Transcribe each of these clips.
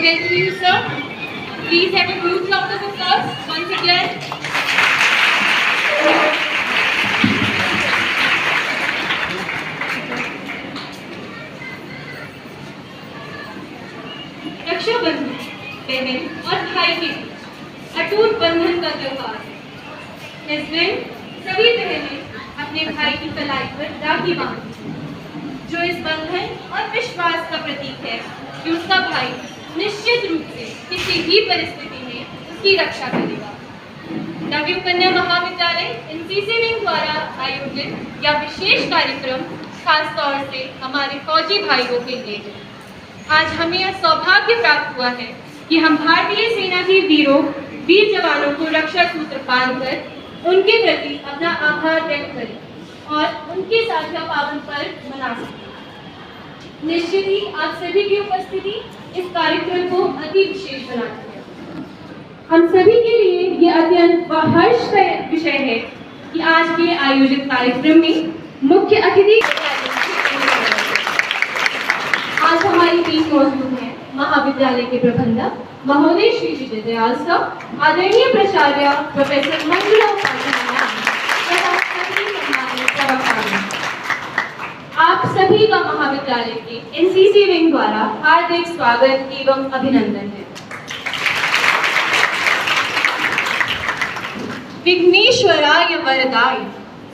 welcome you, sir. Please have a huge round of applause once again. Rakshabandhan बहन और भाई के बीच अटूट बंधन का त्योहार है। इस दिन सभी बहनें अपने भाई की कलाई पर राखी बांधती हैं, जो इस बंधन और विश्वास का प्रतीक है कि उसका भाई निश्चित रूप से किसी भी परिस्थिति में उसकी रक्षा करेगा। नवयुग कन्या महाविद्यालय एनसीसी विंग द्वारा आयोजित यह विशेष कार्यक्रम खास तौर से हमारे फौजी भाइयों के लिए है। आज हमें यह सौभाग्य प्राप्त हुआ है कि हम भारतीय सेना के वीर जवानों को रक्षा सूत्र बांधकर उनके प्रति अपना आभार व्यक्त करें और उनके साथ यह पावन पर्व मना सकें। निश्चित ही आप सभी की उपस्थिति इस कार्यक्रम को अति विशेष बनाती है। हम सभी के लिए यह अत्यंत हर्ष का विषय है कि आज के आयोजित कार्यक्रम में मुख्य अतिथि आज हमारी बीच मौजूद है महाविद्यालय के प्रबंधक महोदय श्री विजय दयाल सर, आदरणीय प्राचार्य प्रोफेसर मंजुला उपाध्याय, आप सभी का महाविद्यालय के एनसीसी विंग द्वारा हार्दिक स्वागत एवं अभिनंदन है। विघ्नेश्वराय वरदाय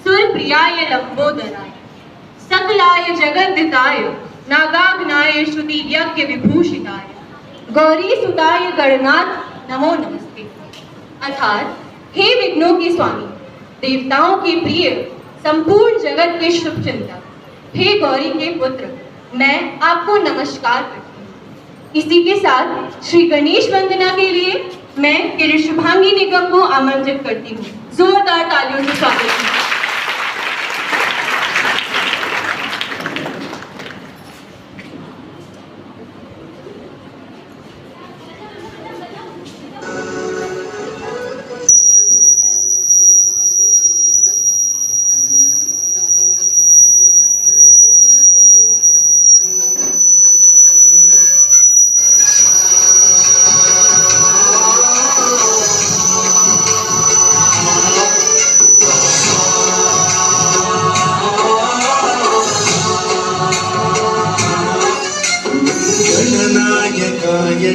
सुरप्रियाय लंबोदराय सकलाय जगन्दिताय नागाग्नाय श्रुति यज्ञ विभूषिताय गौरी सुताय गणनाथ नमो नमस्ते। अर्थात हे विघ्नों के स्वामी, देवताओं के प्रिय, संपूर्ण जगत के शुभ चिंतक, हे गौरी के पुत्र, मैं आपको नमस्कार करती हूँ। इसी के साथ श्री गणेश वंदना के लिए मैं किरण शुभांगी निगम को आमंत्रित करती हूँ। जोरदार तालियों से स्वागत है।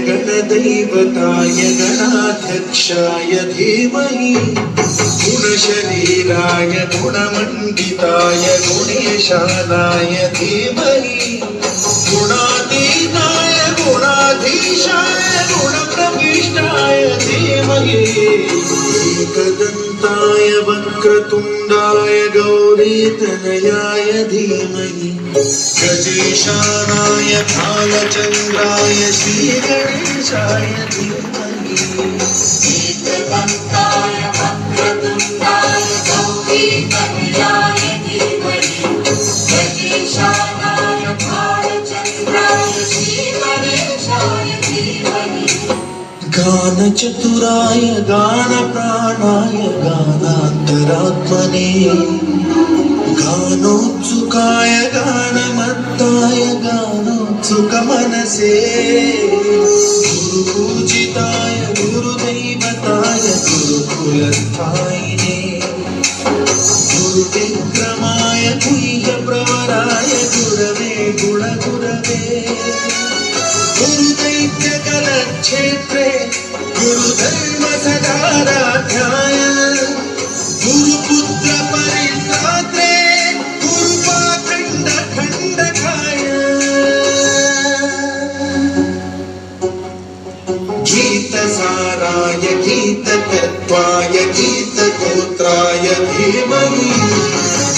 गणदैवताय गणाध्यक्षाय धीमहि गुणशरीराय गुणमण्डिताय गुणेशानाय धीमहि गुणातीताय गुणाधीशाय गुणप्रविष्टाय धीमहि एकदन्ताय वक्रतुण्डाय गौरीतनयाय धीमहि गजेशानाय भालचन्द्राय श्रीगणेशाय धीमहि एकदन्ताय वक्रतुण्डाय गौरीतनयाय धीमहि गजेशानाय भालचन्द्राय श्रीगणेशाय धीमहि गानचतुराय गानप्राणाय गानान्तरात्मने गानोत्सुकाय गानमत्ताय गानोत्सुकमनसे गुरुपूजिताय गुरुदैवताय गुरुकुलस्थायिने गुरुविक्रमाय गुह्यप्रवराय गुरवे गुणगुरवे गुरुदैत्यकलक्षेत्रे गुरुधर्मसदाराध्याय गुरुपुत्र परित्रात्रे गुरुपाखण्डखण्डकाय गीतसाराय गीततत्त्वाय गीतगोत्राय धीमहि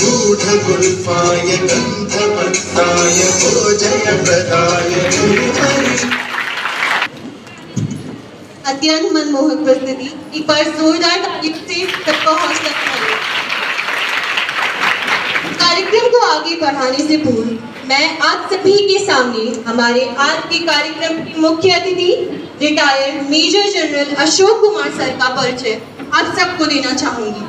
गूढगुल्फाय गन्धपत्ताय भोजयप्रदाय धीमहि। अत्यंत मनमोहक प्रस्तुति, एक बार जोरदार तालियों से सबका हौसला बढ़ाइए। कार्यक्रम को आगे बढ़ाने से पूर्व मैं आप सभी के सामने हमारे आज के कार्यक्रम के मुख्य अतिथि retired major general Ashok Kumar sir का परिचय आप सबको देना चाहूंगी।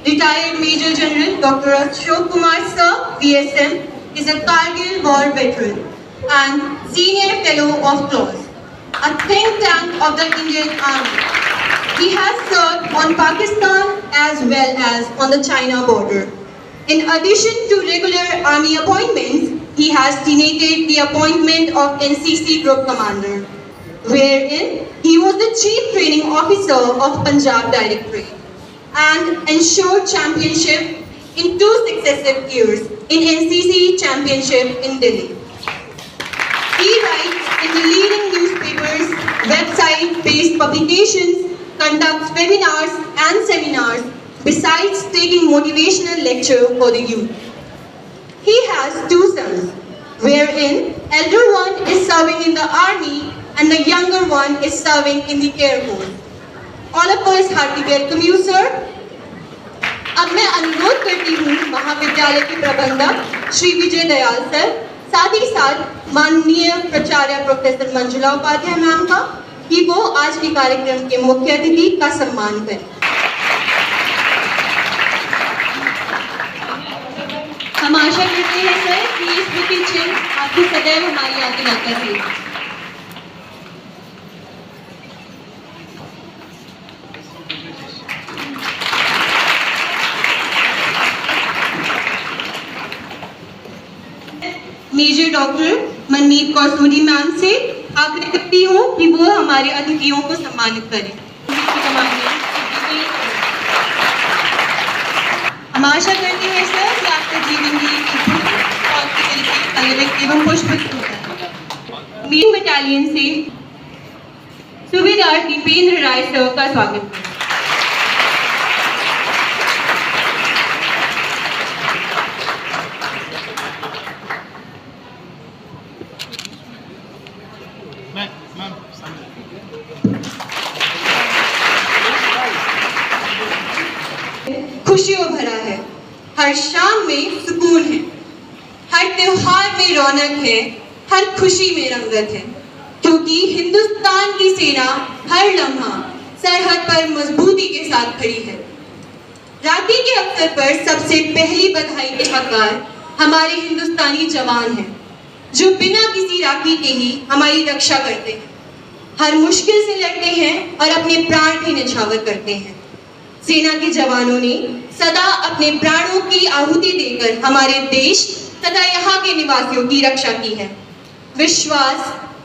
Retired Major General Dr. Ashok Kumar Sir, VSM, is a Kargil War veteran and Senior Fellow of CLAWS. a think tank of the Indian Army. He has served on Pakistan as well as on the China border. In addition to regular army appointments, he has denoted the appointment of NCC Group Commander, wherein he was the Chief Training Officer of Punjab Directorate and ensured championship in 2 successive years in NCC Championship in Delhi. He writes in the leading newspapers, website-based publications, conducts webinars and seminars, besides taking motivational lecture for the youth. He has 2 sons, wherein elder one is serving in the army and the younger one is serving in the Air Force. All of us heartily welcome you, sir. अब मैं अनुरोध करती हूँ महाविद्यालय के प्रबंधक Shri Vijay Dayal sir, साथ ही साथ माननीय प्राचार्य प्रोफेसर मंजुला उपाध्याय मैम का कि वो आज के कार्यक्रम के मुख्य अतिथि का सम्मान करें। हम आशा करते हैं सर कि इस स्मृति चिन्ह आपकी सदैव हमारी याद दिलाता रहेगा। मेजर डॉक्टर मनमीत कौर सोनी मैम से आग्रह करती हूँ कि वो हमारे अतिथियों को सम्मानित करें। हम आशा करते हैं सर कि आपका जीवन भी पल्लवित एवं पुष्पित होता है। मीन बटालियन से सूबेदार दीपेंद्र राय सर का स्वागत करें। खुशियों भरा है, हर शाम में सुकून है, हर त्योहार में रौनक है, हर खुशी में रंगत है, क्योंकि हिंदुस्तान की सेना हर लम्हा सरहद पर मजबूती के साथ खड़ी है। राखी के अवसर पर सबसे पहली बधाई के हकदार हमारे हिंदुस्तानी जवान हैं, जो बिना किसी राखी के ही हमारी रक्षा करते हैं, हर मुश्किल से लड़ते हैं और अपने प्राण भी न्यौछावर करते हैं। सेना के जवानों ने सदा अपने प्राणों की आहुति देकर हमारे देश तथा यहाँ के निवासियों की रक्षा की है। विश्वास,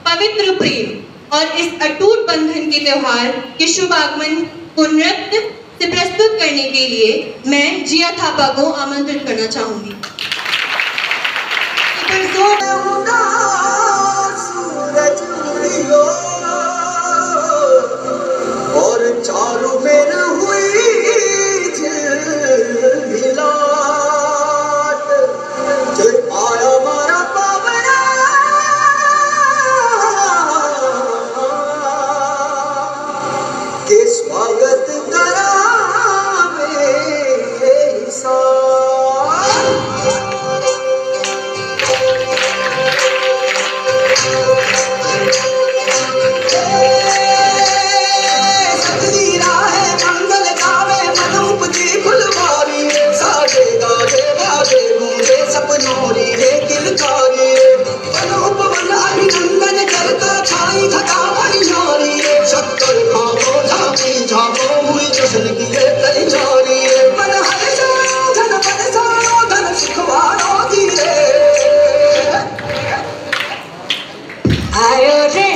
पवित्र प्रेम और इस अटूट बंधन के त्योहार के शुभ आगमन को नृत्य से प्रस्तुत करने के लिए मैं जिया थापा को आमंत्रित करना चाहूंगी। और चारों मेर हुई आया मारा पावना के स्वागत करा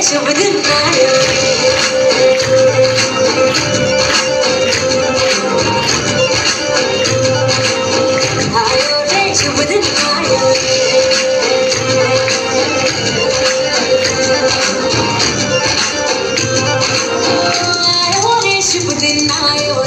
शुभ दिन आयो रे शुभ दिन आयो रे शुभ दिन आयो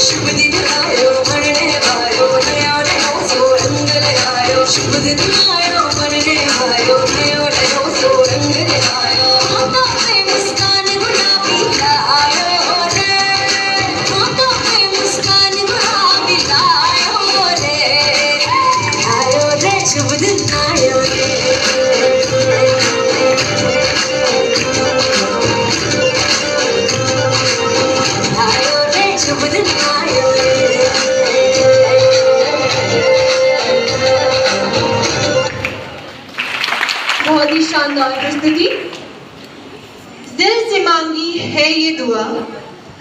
शुभ दिन आयो मरने आयो नया नया सो रंग लगायो शुभ दिन आयो मरने आयो नया नया सो रंग लगायो हाथों में मुस्कान गुलाबी लायो रे हाथों में मुस्कान गुलाबी लायो रे शुभ दिन आयो रे शुभ दिन आयो शानदार प्रस्तुति। दिल से मांगी है ये दुआ,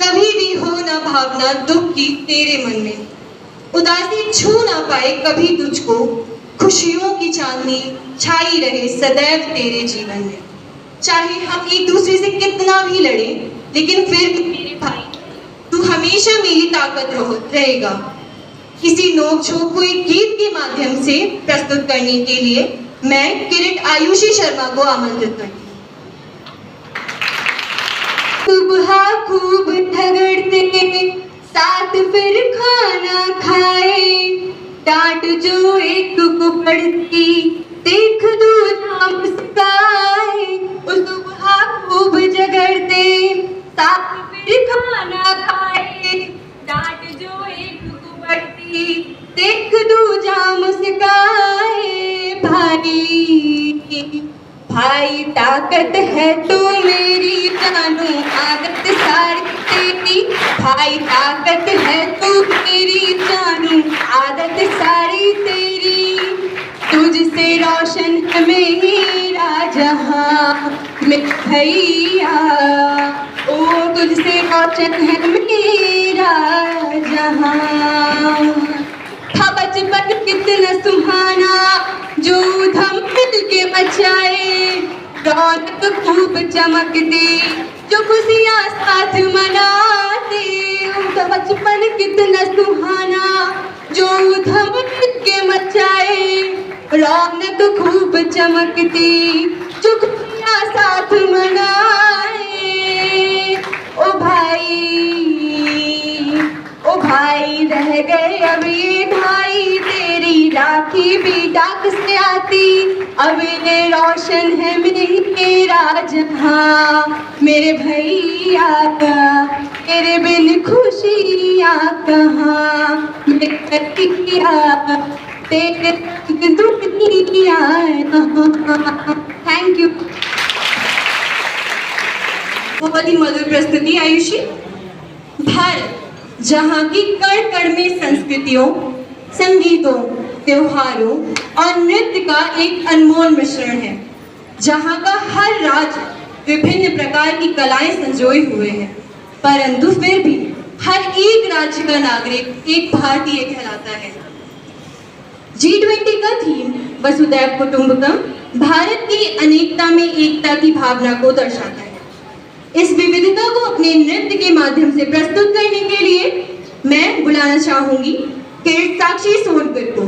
कभी भी हो ना भावना दुख की तेरे मन में, उदासी छू ना पाए कभी तुझको, खुशियों की चांदनी छाई रहे सदैव तेरे जीवन में। चाहे हम एक दूसरे से कितना भी लड़े, लेकिन फिर भी मेरे भाई तू हमेशा मेरी ताकत रहेगा। किसी नोक झोंक को एक गीत के माध्यम से प्रस्तुत करने के लिए मैं किरीट आयुषी शर्मा को आमंत्रित करती हूँ। सुबह खूब झगड़ते साथ फिर खाना खाए, डांट जो एक को पड़ती देख दो नाम सिखाए। सुबह खूब झगड़ते साथ फिर खाना खाए, डांट जो एक को पड़ती देख दो जाम सिखाए। भाई ताकत है तू मेरी जानू आदत सारी तेरी, भाई ताकत है तू मेरी जानू आदत सारी तेरी। तुझसे रोशन है मेरा जहां मेरे भैया, ओ तुझसे रोशन है मेरा जहां। था बचपन कितना सुहाना जो धम मिल के बचाए, रौनक खूब चमकती जो खुशियाँ साथ मनाते। उनका बचपन कितना सुहाना जो धम मिल के मचाए, रौनक खूब चमकती जो खुशियाँ साथ मनाए। ओ भाई रह गए अब ये भाई, तेरी राखी भी डाक से आती। अब ये रोशन है मेरा जहां मेरे भैया का, तेरे बिन खुशियाँ कहाँ मेरे भैया, तेरे दुनिया। Thank you. बहुत ही मधुर प्रस्तुति आयुषी। भारत जहाँ की कण कण में संस्कृतियों, संगीतों, त्योहारों और नृत्य का एक अनमोल मिश्रण है, जहाँ का हर राज्य विभिन्न प्रकार की कलाएं संजोए हुए हैं, परंतु फिर भी हर एक राज्य का नागरिक एक भारतीय कहलाता है। G20 का थीम वसुधैव कुटुंबकम भारत की अनेकता में एकता की भावना को दर्शाता है। इस विविधता को अपने नृत्य के माध्यम से प्रस्तुत करने के लिए मैं बुलाना चाहूंगी किरीट साक्षी सोनकर को।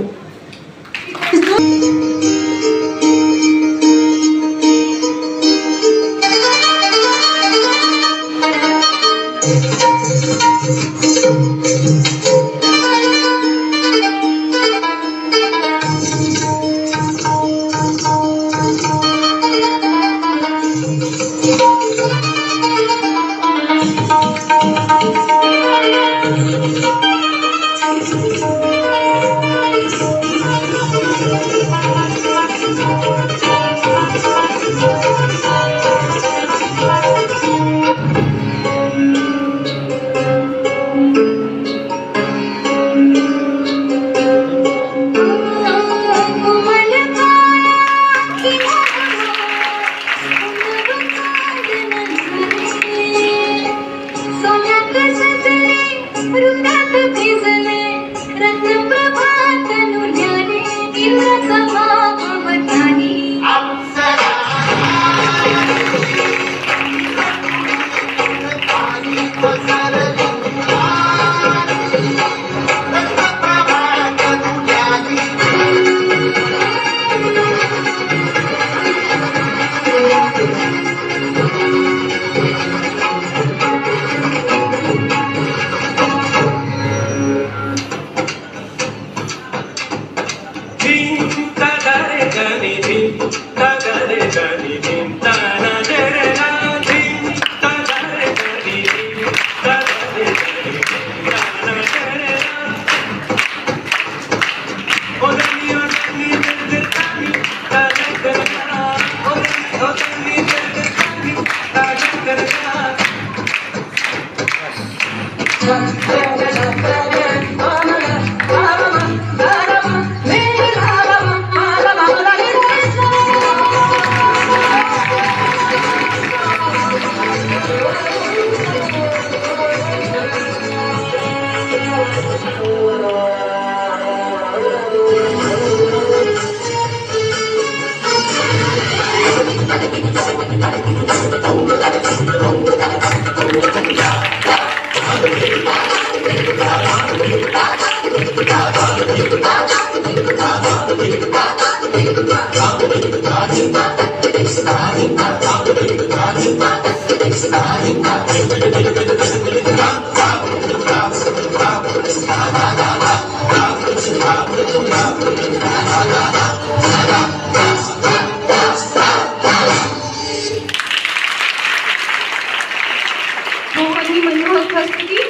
बहुत ही मनमोहक प्रस्तुति।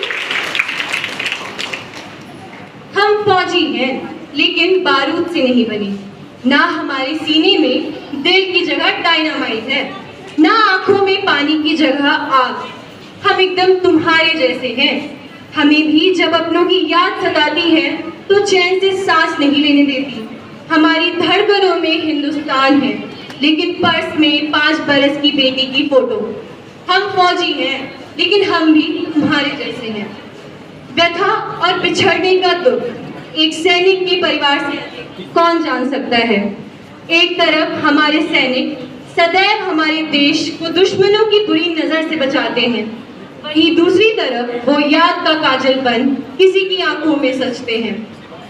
हम फौजी हैं, लेकिन बारूद से नहीं बने। ना हमारे सीने में दिल की जगह डायनामाइट है, ना आंखों में पानी की जगह आग। हम एकदम तुम्हारे जैसे हैं। हमें भी जब अपनों की याद सताती है तो चैन से सांस नहीं लेने देती। हमारी धड़कनों में हिंदुस्तान है, लेकिन पर्स में 5 बरस की बेटी की फोटो। हम फौजी हैं, लेकिन हम भी तुम्हारे जैसे हैं। व्यथा और बिछड़ने का दुख एक सैनिक के परिवार से कौन जान सकता है। एक तरफ हमारे सैनिक सदैव हमारे देश को दुश्मनों की बुरी नजर से बचाते हैं, वहीं दूसरी तरफ वो याद का काजलपन किसी की आंखों में सचते हैं।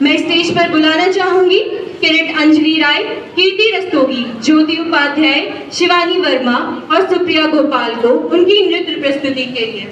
मैं स्टेज पर बुलाना चाहूंगी किरण अंजलि राय, कीर्ति रस्तोगी, ज्योति उपाध्याय, शिवानी वर्मा और सुप्रिया गोपाल को उनकी नृत्य प्रस्तुति के लिए।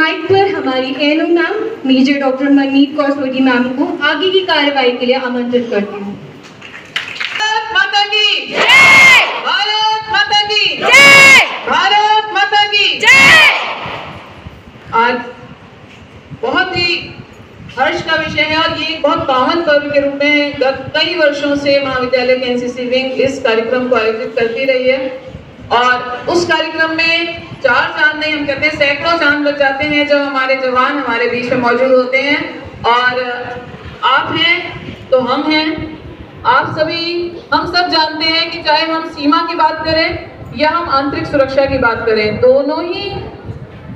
माइक पर हमारी एनओ मैम मेजर डॉक्टर मनमीत कौर सोडी मैम को आगे की कार्रवाई के लिए आमंत्रित करती हूँ। जय। भारत माता की जय। आज बहुत ही हर्ष का विषय है और ये एक बहुत पावन पर्व के रूप में गत कई वर्षों से महाविद्यालय के एनसीसी विंग इस कार्यक्रम को आयोजित करती रही है और उस कार्यक्रम में 4 चांद नहीं, हम कहते हैं सैकड़ों चांद लग जाते हैं जब हमारे जवान हमारे बीच में मौजूद होते हैं। और आप हैं तो हम हैं, आप सभी, हम सब जानते हैं कि चाहे हम सीमा की बात करें या हम आंतरिक सुरक्षा की बात करें, दोनों ही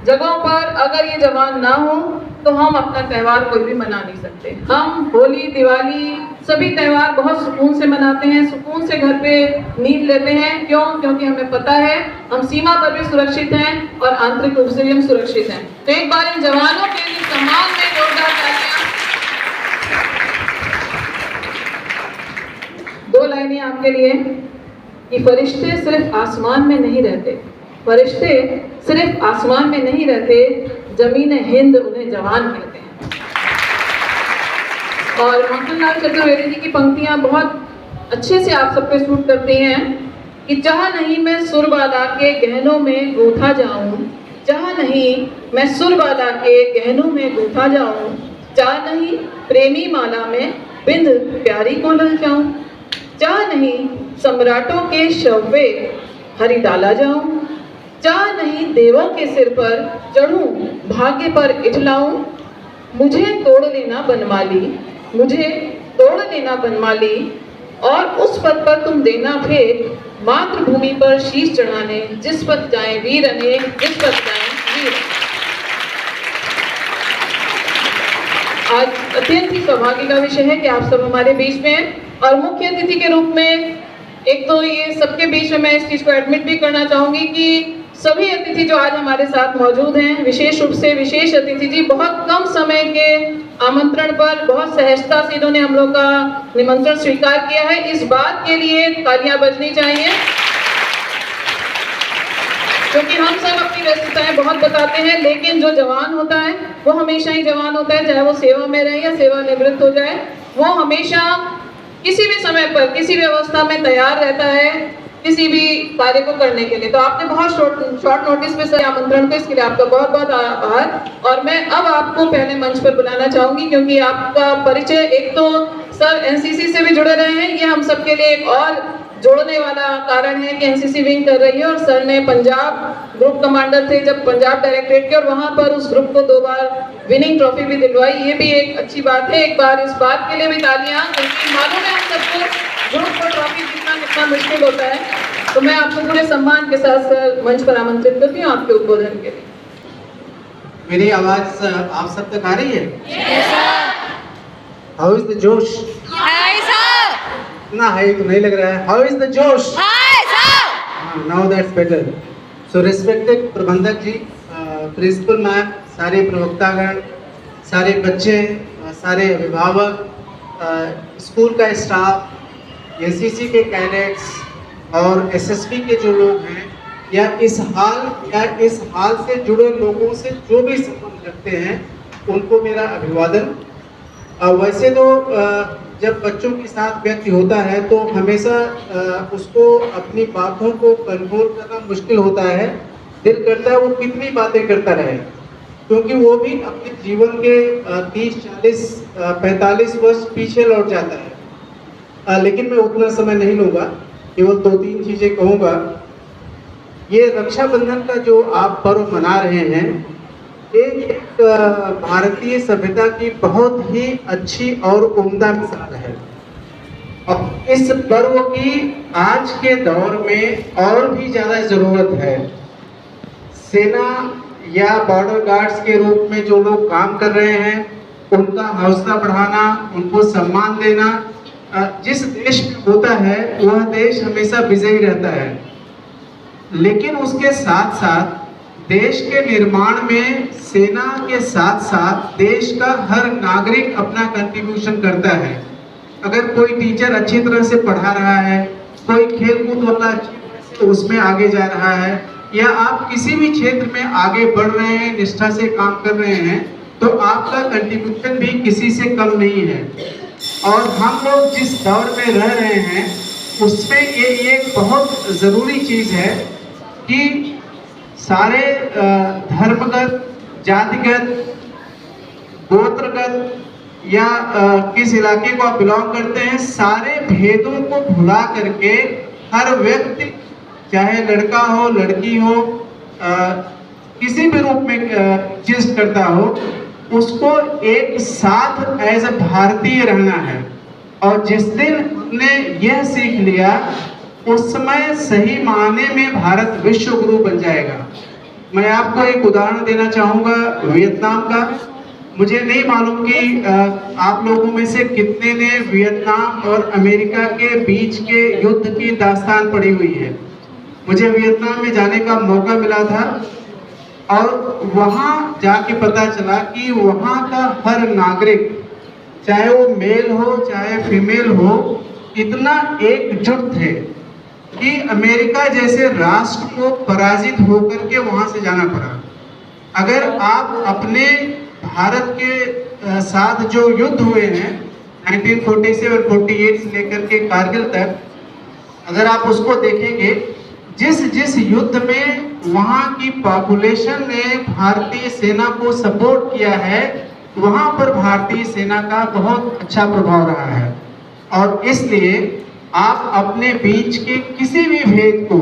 जगहों पर अगर ये जवान ना हो तो हम अपना त्यौहार कोई भी मना नहीं सकते। हम होली, दिवाली, सभी त्यौहार बहुत सुकून से मनाते हैं, सुकून से घर पे नींद लेते हैं। क्यों? क्योंकि हमें पता है हम सीमा पर भी सुरक्षित हैं और आंतरिक रूप से भी हम सुरक्षित हैं। तो एक बार इन जवानों के लिए सम्मान में जोरदार तालियां। 2 लाइनें आपके लिए कि फरिश्ते सिर्फ आसमान में नहीं रहते, फरिश्ते सिर्फ आसमान में नहीं रहते, जमीन हिंद उन्हें जवान कहते हैं। और मोहनलाल चतुर्वेदी जी की पंक्तियां बहुत अच्छे से आप सब पे सूट करती हैं कि चाह नहीं मैं सुरबाला के गहनों में गूंथा जाऊं, चाह नहीं मैं सुरबाला के गहनों में गूंथा जाऊं, चाह नहीं प्रेमी माला में बिंद प्यारी को ललचाऊं, चाह नहीं सम्राटों के शव्वे हरि डाला जाऊं, चाह नहीं देवों के सिर पर चढ़ूं भाग्य पर इठलाऊं, मुझे तोड़ लेना बनमाली, मुझे तोड़ लेना बनमाली, और उस पद पर तुम देना फेर मातृभूमि पर शीश चढ़ाने, जिस पद जाए वीर अनेक, जिस पद जाए वीर। आज अत्यंत ही सौभाग्य का विषय है कि आप सब हमारे बीच में हैं और मुख्य अतिथि के रूप में एक तो ये सबके बीच में मैं इस चीज को एडमिट भी करना चाहूंगी कि सभी अतिथि जो आज हमारे साथ मौजूद हैं, विशेष रूप से विशेष अतिथि जी बहुत कम समय के आमंत्रण पर बहुत सहजता से इन्होंने हम लोग का निमंत्रण स्वीकार किया है। इस बात के लिए तालियां बजनी चाहिए क्योंकि हम सब अपनी व्यस्तताएं बहुत बताते हैं, लेकिन जो जवान होता है वो हमेशा ही जवान होता है, चाहे वो सेवा में रहे या सेवा निवृत्त हो जाए, वो हमेशा किसी भी समय पर किसी भी अवस्था में तैयार रहता है किसी भी कार्य को करने के लिए। तो आपने बहुत शॉर्ट नोटिस पे सर आमंत्रण को, इसके लिए आपका बहुत बहुत आभार। और मैं अब आपको पहले मंच पर बुलाना चाहूंगी क्योंकि आपका परिचय एक तो सर एनसीसी से भी जुड़े रहे हैं, ये हम सबके लिए एक और जोड़ने वाला कारण है कि एनसीसी विंग कर रही है, और सर ने पंजाब ग्रुप कमांडर थे जब पंजाब डायरेक्टरेट के, और वहां पर उस ग्रुप को 2 बार विनिंग ट्रॉफी भी दिलवाई, ये भी एक अच्छी बात है। एक बार इस बात के लिए भी तालियां, क्योंकि मालूम है हम सबको ग्रुप को ट्रॉफी जीतना कितना मुश्किल होता है। तो मैं आपको पूरे सम्मान के साथ सर मंच पर आमंत्रित करती हूँ आपके उद्बोधन के लिए। मेरी आवाज आप सब तक आ रही है? Yes, sir. How is the जोश? Hi, sir. इतना हाई तो नहीं लग रहा है। हाउ इज द जोश? Hi, sir. Now that's better. So respected प्रबंधक जी, प्रिंसिपल मैम, सारे प्रवक्तागण, सारे बच्चे, सारे अभिभावक, स्कूल का स्टाफ, एनसीसी के कैडेट्स और एसएसबी के जो लोग हैं या इस हाल से जुड़े लोगों से जो भी संबंध रखते हैं उनको मेरा अभिवादन। वैसे तो जब बच्चों के साथ व्यक्ति होता है तो हमेशा उसको अपनी बातों को कंट्रोल करना मुश्किल होता है। दिल करता है वो कितनी बातें करता रहे, क्योंकि वो भी अपने जीवन के 30, 40, 45 वर्ष पीछे लौट जाता है। लेकिन मैं उतना समय नहीं लूँगा, केवल 2-3 चीज़ें कहूँगा। ये रक्षाबंधन का जो आप पर्व मना रहे हैं, एक भारतीय सभ्यता की बहुत ही अच्छी और उम्दा मिसाल है, और इस पर्व की आज के दौर में और भी ज़्यादा ज़रूरत है। सेना या बॉर्डर गार्ड्स के रूप में जो लोग काम कर रहे हैं उनका हौसला बढ़ाना, उनको सम्मान देना। जिस देश में होता है वह देश हमेशा विजयी रहता है, लेकिन उसके साथ साथ देश के निर्माण में सेना के साथ साथ देश का हर नागरिक अपना कंट्रीब्यूशन करता है। अगर कोई टीचर अच्छी तरह से पढ़ा रहा है, कोई खेलकूद वाला तो उसमें आगे जा रहा है, या आप किसी भी क्षेत्र में आगे बढ़ रहे हैं, निष्ठा से काम कर रहे हैं, तो आपका कंट्रीब्यूशन भी किसी से कम नहीं है। और हम लोग जिस दौर में रह रहे हैं उसमें ये एक बहुत ज़रूरी चीज़ है कि सारे धर्मगत, जातिगत, गोत्रगत या किस इलाके को आप बिलोंग करते हैं, सारे भेदों को भुला करके हर व्यक्ति, चाहे लड़का हो, लड़की हो, किसी भी रूप में एग्जिस्ट करता हो, उसको एक साथ एज अ भारतीय रहना है। और जिस दिन हमने यह सीख लिया, उस समय सही मायने में भारत विश्व गुरु बन जाएगा। मैं आपको एक उदाहरण देना चाहूँगा वियतनाम का। मुझे नहीं मालूम कि आप लोगों में से कितने ने वियतनाम और अमेरिका के बीच के युद्ध की दास्तान पढ़ी हुई है। मुझे वियतनाम में जाने का मौका मिला था और वहाँ जाके पता चला कि वहाँ का हर नागरिक, चाहे वो मेल हो चाहे फीमेल हो, इतना एकजुट थे कि अमेरिका जैसे राष्ट्र को पराजित होकर के वहाँ से जाना पड़ा। अगर आप अपने भारत के साथ जो युद्ध हुए हैं 1947-48 से लेकर के कारगिल तक, अगर आप उसको देखेंगे, जिस युद्ध में वहाँ की पॉपुलेशन ने भारतीय सेना को सपोर्ट किया है, वहाँ पर भारतीय सेना का बहुत अच्छा प्रभाव रहा है। और इसलिए आप अपने बीच के किसी भी भेद को,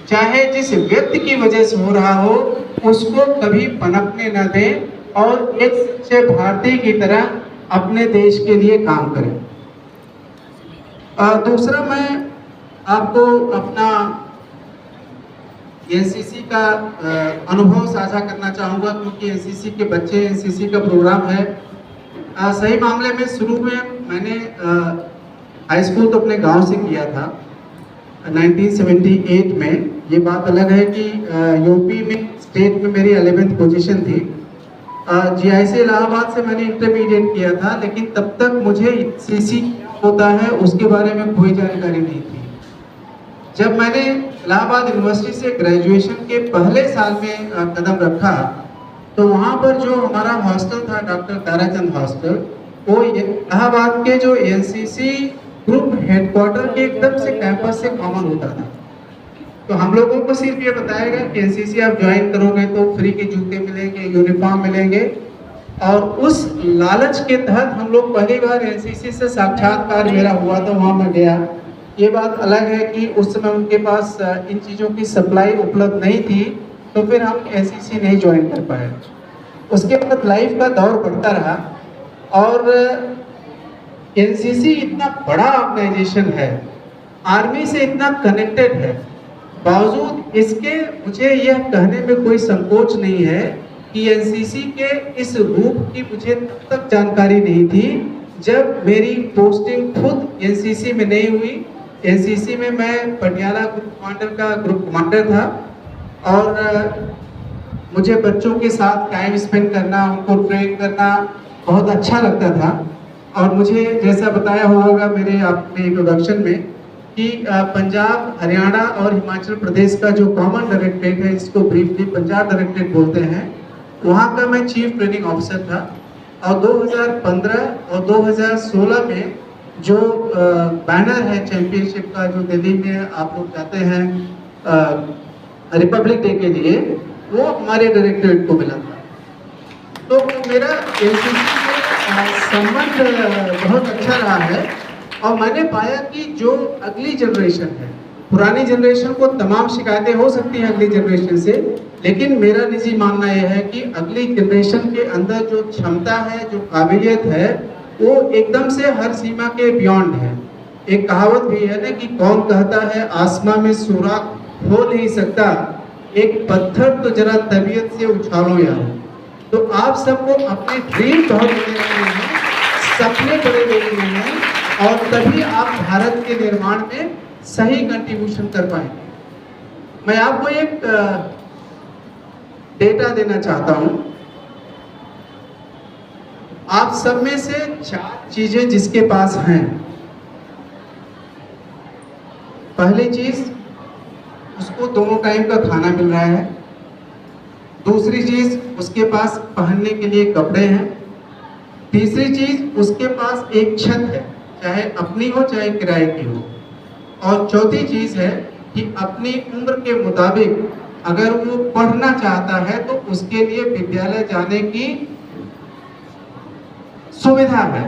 चाहे जिस व्यक्ति की वजह से हो रहा हो, उसको कभी पनपने न दें और एक सच्चे भारतीय की तरह अपने देश के लिए काम करें। दूसरा, मैं आपको अपना एनसीसी का अनुभव साझा करना चाहूँगा, क्योंकि एनसीसी के बच्चे, एनसीसी का प्रोग्राम है। सही मामले में शुरू में मैंने हाई स्कूल तो अपने गांव से किया था 1978 में। ये बात अलग है कि यूपी में स्टेट में मेरी 11th पोजीशन थी। जीआईसी इलाहाबाद से मैंने इंटरमीडिएट किया था, लेकिन तब तक मुझे एनसीसी होता है उसके बारे में कोई जानकारी नहीं थी। जब मैंने इलाहाबाद यूनिवर्सिटी से ग्रेजुएशन के पहले साल में कदम रखा, तो वहाँ पर जो हमारा हॉस्टल था, डॉक्टर ताराचंद हॉस्टल, वो इलाहाबाद के जो एनसीसी ग्रुप हेडक्वार्टर के एकदम से कैंपस से कॉमन होता था। तो हम लोगों को सिर्फ ये बताएगा कि एनसीसी आप ज्वाइन करोगे तो फ्री के जूते मिलेंगे, यूनिफॉर्म मिलेंगे, और उस लालच के तहत हम लोग पहली बार एनसीसी से साक्षात्कार मेरा हुआ तो वहाँ मैं गया। ये बात अलग है कि उस समय उनके पास इन चीज़ों की सप्लाई उपलब्ध नहीं थी, तो फिर हम एनसीसी नहीं ज्वाइन कर पाए। उसके बाद लाइफ का दौर बढ़ता रहा और एनसीसी इतना बड़ा ऑर्गेनाइजेशन है, आर्मी से इतना कनेक्टेड है, बावजूद इसके मुझे यह कहने में कोई संकोच नहीं है कि एनसीसी के इस रूप की मुझे तब तक जानकारी नहीं थी जब मेरी पोस्टिंग खुद एनसीसी में नहीं हुई। एनसीसी में मैं पटियाला ग्रुप कमांडर का ग्रुप कमांडर था और मुझे बच्चों के साथ टाइम स्पेंड करना, उनको ट्रेन करना बहुत अच्छा लगता था। और मुझे जैसा बताया होगा मेरे अपने इंट्रोडक्शन में कि पंजाब, हरियाणा और हिमाचल प्रदेश का जो कॉमन डायरेक्टरेट है, इसको ब्रीफली पंजाब डायरेक्टरेट बोलते हैं, वहाँ का मैं चीफ ट्रेनिंग ऑफिसर था। और 2015 और 2016 में जो बैनर है चैंपियनशिप का, जो दिल्ली में आप लोग जाते हैं रिपब्लिक डे के लिए, वो हमारे डायरेक्टरेट को मिला था। तो मेरा एनसीसी से संबंध बहुत अच्छा रहा है और मैंने पाया कि जो अगली जनरेशन है, पुरानी जनरेशन को तमाम शिकायतें हो सकती हैं अगली जनरेशन से, लेकिन मेरा निजी मानना यह है कि अगली जनरेशन के अंदर जो क्षमता है, जो काबिलियत है, वो एकदम से हर सीमा के बियॉन्ड है। एक कहावत भी है ना कि कौन कहता है आसमां में सुराख हो नहीं सकता, एक पत्थर तो जरा तबीयत से उछालो यार। तो आप सबको अपने ड्रीम बहुत बड़े रखने हैं, सपने बड़े देखने हैं, और तभी आप भारत के निर्माण में सही कंट्रीब्यूशन कर पाएंगे। मैं आपको एक डेटा देना चाहता हूं। आप सब में से 4 चीजें जिसके पास हैं, पहली चीज, उसको दोनों टाइम का खाना मिल रहा है। दूसरी चीज, उसके पास पहनने के लिए कपड़े हैं। तीसरी चीज, उसके पास एक छत है, चाहे अपनी हो चाहे किराए की हो। और चौथी चीज है कि अपनी उम्र के मुताबिक अगर वो पढ़ना चाहता है तो उसके लिए विद्यालय जाने की सुविधा है।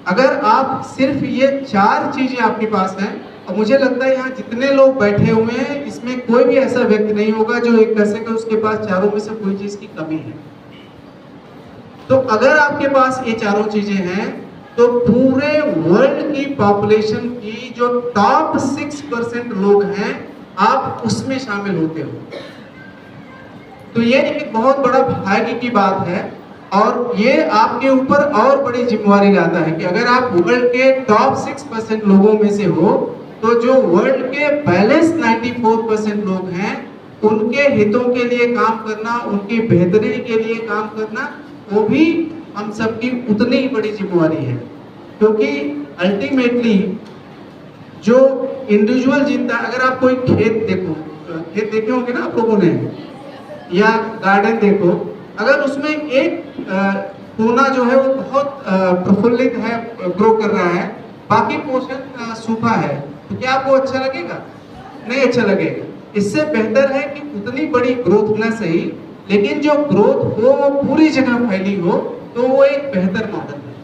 अगर आप सिर्फ ये 4 चीजें आपके पास हैं, और मुझे लगता है यहाँ जितने लोग बैठे हुए हैं इसमें कोई भी ऐसा व्यक्ति नहीं होगा जो एक कह सके उसके पास चारों में से कोई चीज की कमी है। तो अगर आपके पास ये चारों चीजें हैं तो पूरे वर्ल्ड की पॉपुलेशन की जो टॉप 6% लोग हैं आप उसमें शामिल होते हो। तो ये एक बहुत बड़ा भाग्य की बात है और ये आपके ऊपर और बड़ी जिम्मेवारी लाता है कि अगर आप वर्ल्ड के टॉप 6% लोगों में से हो तो जो वर्ल्ड के बैलेंस 94% लोग हैं उनके हितों के लिए काम करना, उनकी बेहतरी के लिए काम करना, वो भी हम सबकी उतनी ही बड़ी जिम्मेवारी है। क्योंकि अल्टीमेटली जो इंडिविजुअल जीता, अगर आप कोई खेत देखे होंगे ना आप लोगों ने, या गार्डन देखो, अगर उसमें एक कोना जो है वो बहुत प्रफुल्लित है, ग्रो कर रहा है, बाकी पोर्शन सूखा है, तो क्या आपको अच्छा लगेगा? नहीं अच्छा लगेगा। इससे बेहतर है कि उतनी बड़ी ग्रोथ ना सही, लेकिन जो ग्रोथ हो वो पूरी जगह फैली हो, तो वो एक बेहतर मॉडल है।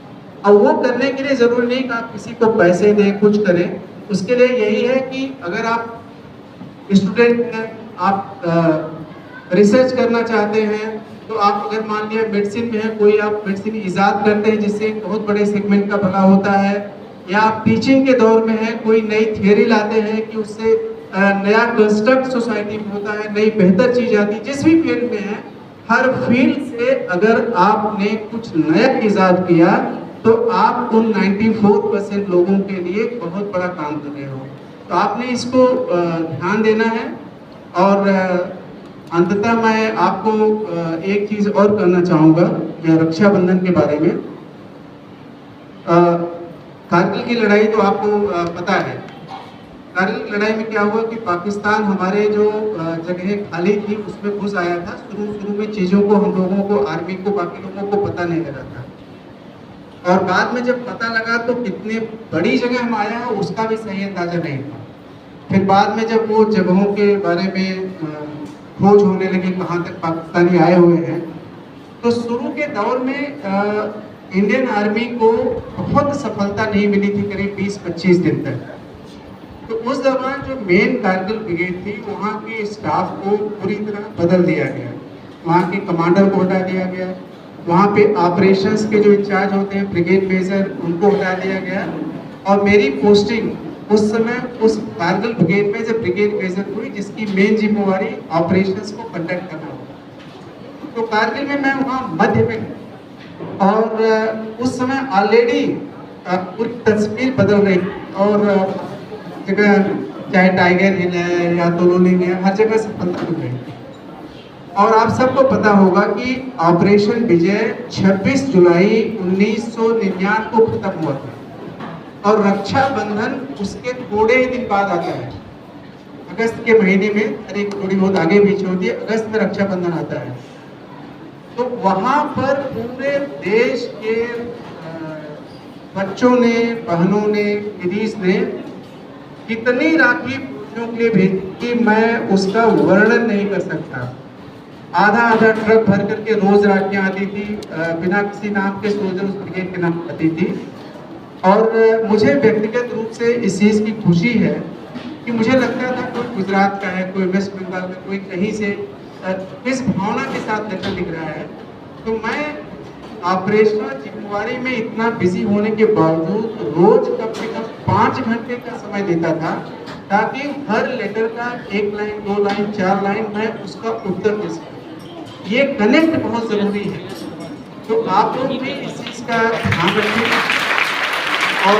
और वो करने के लिए जरूरी नहीं कि आप किसी को पैसे दें, कुछ करें। उसके लिए यही है कि अगर आप स्टूडेंट हैं, आप रिसर्च करना चाहते हैं, तो आप अगर मान लिया मेडिसिन में है, कोई आप मेडिसिन इजाद करते हैं जिससे बहुत बड़े सेगमेंट का भला होता है, या आप टीचिंग के दौर में है, कोई नई थियरी लाते हैं कि उससे नया कंस्ट्रक्ट सोसाइटी में होता है, नई बेहतर चीज आती है, जिस भी फील्ड में है, हर फील्ड से अगर आपने कुछ नया इजाद किया तो आप उन 94% लोगों के लिए बहुत बड़ा काम कर रहे हो। तो आपने इसको ध्यान देना है। और अंततः मैं आपको एक चीज और करना चाहूँगा रक्षाबंधन के बारे में। कारगिल की लड़ाई तो आपको पता है। कारगिल लड़ाई में क्या हुआ कि पाकिस्तान हमारे जो जगह खाली थी उसमें घुस आया था। शुरू में चीज़ों को हम लोगों को, आर्मी को, बाकी लोगों को पता नहीं लगा था, और बाद में जब पता लगा तो कितनी बड़ी जगह हम आया है उसका भी सही अंदाजा नहीं था। फिर बाद में जब वो जगहों के बारे में खोज होने लगी कहाँ तक पाकिस्तानी आए हुए हैं, तो शुरू के दौर में इंडियन आर्मी को बहुत सफलता नहीं मिली थी, करीब 20-25 दिन तक। तो उस दौरान जो मेन कारगिल ब्रिगेड थी वहाँ के स्टाफ को पूरी तरह बदल दिया गया, वहाँ के कमांडर को हटा दिया गया, वहाँ पे ऑपरेशंस के जो इंचार्ज होते हैं ब्रिगेड मेजर उनको हटा दिया गया, और मेरी पोस्टिंग उस समय उस कारगिल ब्रिगेड में जब ब्रिगेड मेजर हुई जिसकी मेन जिम्मेवारी ऑपरेशंस को कंडक्ट करना होगा। तो कारगिल में मैं वहाँ मध्य में, और उस समय ऑलरेडी पूरी तस्वीर बदल रही, और जगह चाहे टाइगर हिल है या तोलोलिंग है, हर जगह सफलता मिल रही। और आप सबको पता होगा कि ऑपरेशन विजय 26 जुलाई 1999 को खत्म हुआ था, और रक्षाबंधन उसके थोड़े ही दिन बाद आता है। अगस्त के महीने में, अरे थोड़ी बहुत आगे पीछे होती है, अगस्त में रक्षाबंधन आता है। तो वहाँ पर पूरे देश के बच्चों ने, बहनों ने, लेडीज ने कितनी राखी पुरुषों के लिए भेजी कि मैं उसका वर्णन नहीं कर सकता। आधा ट्रक भर करके रोज राखियाँ आती थी, बिना किसी नाम के सोल्जर उस ब्रिगेड के नाम आती थी। और मुझे व्यक्तिगत रूप से इस चीज़ की खुशी है कि मुझे लगता था कोई गुजरात का है, कोई वेस्ट बंगाल का, कोई कहीं से इस भावना के साथ लेटर लिख रहा है। तो मैं ऑपरेशनल जिम्मेवारी में इतना बिजी होने के बावजूद रोज कम से कम 5 घंटे का समय देता था, ताकि हर लेटर का 1 लाइन, 2 लाइन, 4 लाइन मैं उसका उत्तर दे सकूं। ये कनेक्ट बहुत ज़रूरी है। तो आप लोग भी इस चीज़ का ध्यान रखें। और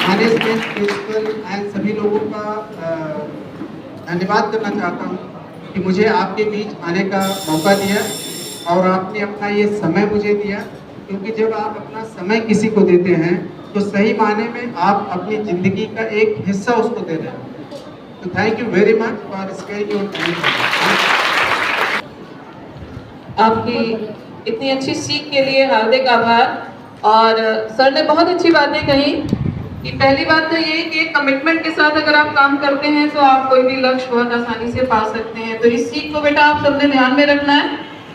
मैनेजमेंट, प्रिंसिपल एंड सभी लोगों का धन्यवाद करना चाहता हूँ कि मुझे आपके बीच आने का मौका दिया, और आपने अपना ये समय मुझे दिया। क्योंकि जब आप अपना समय किसी को देते हैं तो सही मायने में आप अपनी ज़िंदगी का एक हिस्सा उसको दे रहे हैं। तो thank you very much for sparing your time. आपकी इतनी अच्छी सीख के लिए हार्दिक आभार। और सर ने बहुत अच्छी बातें कही कि पहली बात तो ये कि कमिटमेंट के साथ अगर आप काम करते हैं तो आप कोई भी लक्ष्य बहुत आसानी से पा सकते हैं। तो इस सीख को बेटा आप सबने ध्यान में रखना है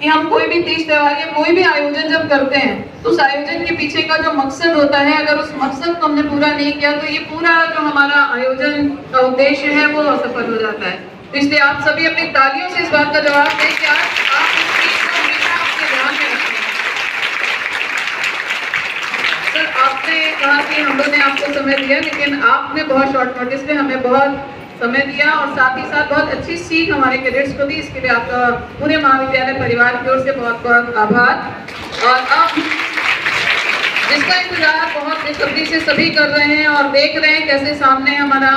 कि हम कोई भी तीज त्योहार या कोई भी आयोजन जब करते हैं तो उस आयोजन के पीछे का जो मकसद होता है, अगर उस मकसद को हमने पूरा नहीं किया तो ये पूरा जो हमारा आयोजन का उद्देश्य है वो असफल हो जाता है। तो इसलिए आप सभी अपनी तालियों से इस बात का जवाब दें कि आज आप इस चीज को हमेशा अपने ध्यान में रखें। सर, आपने कहा कि हम लोगों ने आपको समय दिया, लेकिन आपने बहुत शॉर्ट नोटिस पे हमें बहुत समय दिया और साथ ही साथ बहुत अच्छी सीख हमारे कैडेट्स को दी। इसके लिए आपका पूरे महाविद्यालय परिवार की ओर से बहुत बहुत आभार। और अब जिसका इंतजार बहुत बेसब्री से सभी कर रहे हैं और देख रहे हैं कैसे सामने हमारा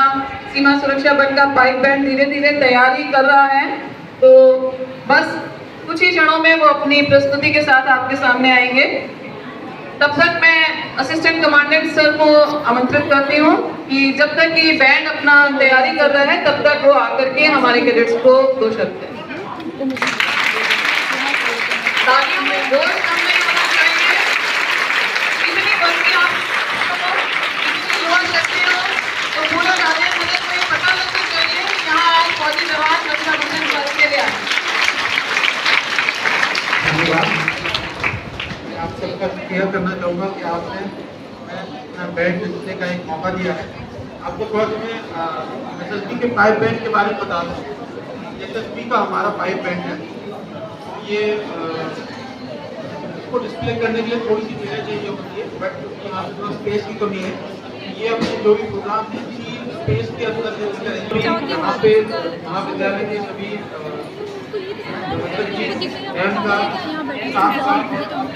सीमा सुरक्षा बल का पाइप बैंड धीरे धीरे तैयारी कर रहा है, तो बस कुछ ही क्षणों में वो अपनी प्रस्तुति के साथ आपके सामने आएंगे। तब तक मैं असिस्टेंट कमांडेंट सर को आमंत्रित करती हूँ कि जब तक ये बैंड अपना तैयारी कर रहा है तब तक वो आकर के हमारे कैडेट्स को दो शब्द दें। तालियों में जोर कम नहीं होना चाहिए। इतनी बल्कि आप इतनी जोर करते हो तो पूरा डाले मुझे तो ये पता लगना चाहिए कि यहाँ आज फौजी जवान रक्षाबंधन पर्व के लिए आए। आप सबका क्लियर करना चाहूँगा कि आपने अपना बैंड जीतने का एक मौका दिया है। आपको थोड़ा सा मैं एसएसबी के पाइप बैंड के बारे में बता दूँ। एसएसबी का हमारा पाइप बैंड है, ये इसको डिस्प्ले करने के लिए थोड़ी सी जगह चाहिए होती है, बट यहाँ पे थोड़ा स्पेस की कमी है। ये अपने जो भी प्रोग्राम है इसी स्पेस के अंदर से करेंगे। यहाँ पे महाविद्यालय के सभी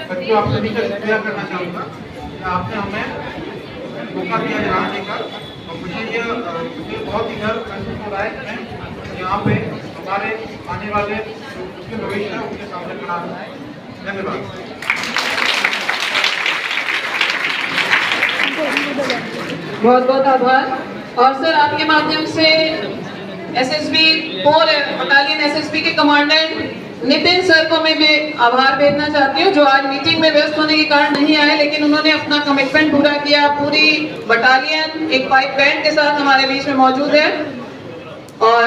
बच्चों आप सभी का शुक्रिया करना चाहूँगा कि आपने हमें मौका दिया यहाँ देकर, और मुझे बहुत ही गर्व महसूस हो रहा है कि मैं यहाँ पे हमारे आने वाले जो भविष्य है उनके सामने खड़ा हूँ। धन्यवाद। बहुत बहुत आभार। और सर, आपके माध्यम से एसएसबी 4 बटालियन एसएसबी के कमांडेंट नितिन सर को मैं आभार भेजना चाहती हूँ, जो आज मीटिंग में व्यस्त होने के कारण नहीं आए, लेकिन उन्होंने अपना कमिटमेंट पूरा किया। पूरी बटालियन एक पाइप बैंड के साथ हमारे बीच में मौजूद है और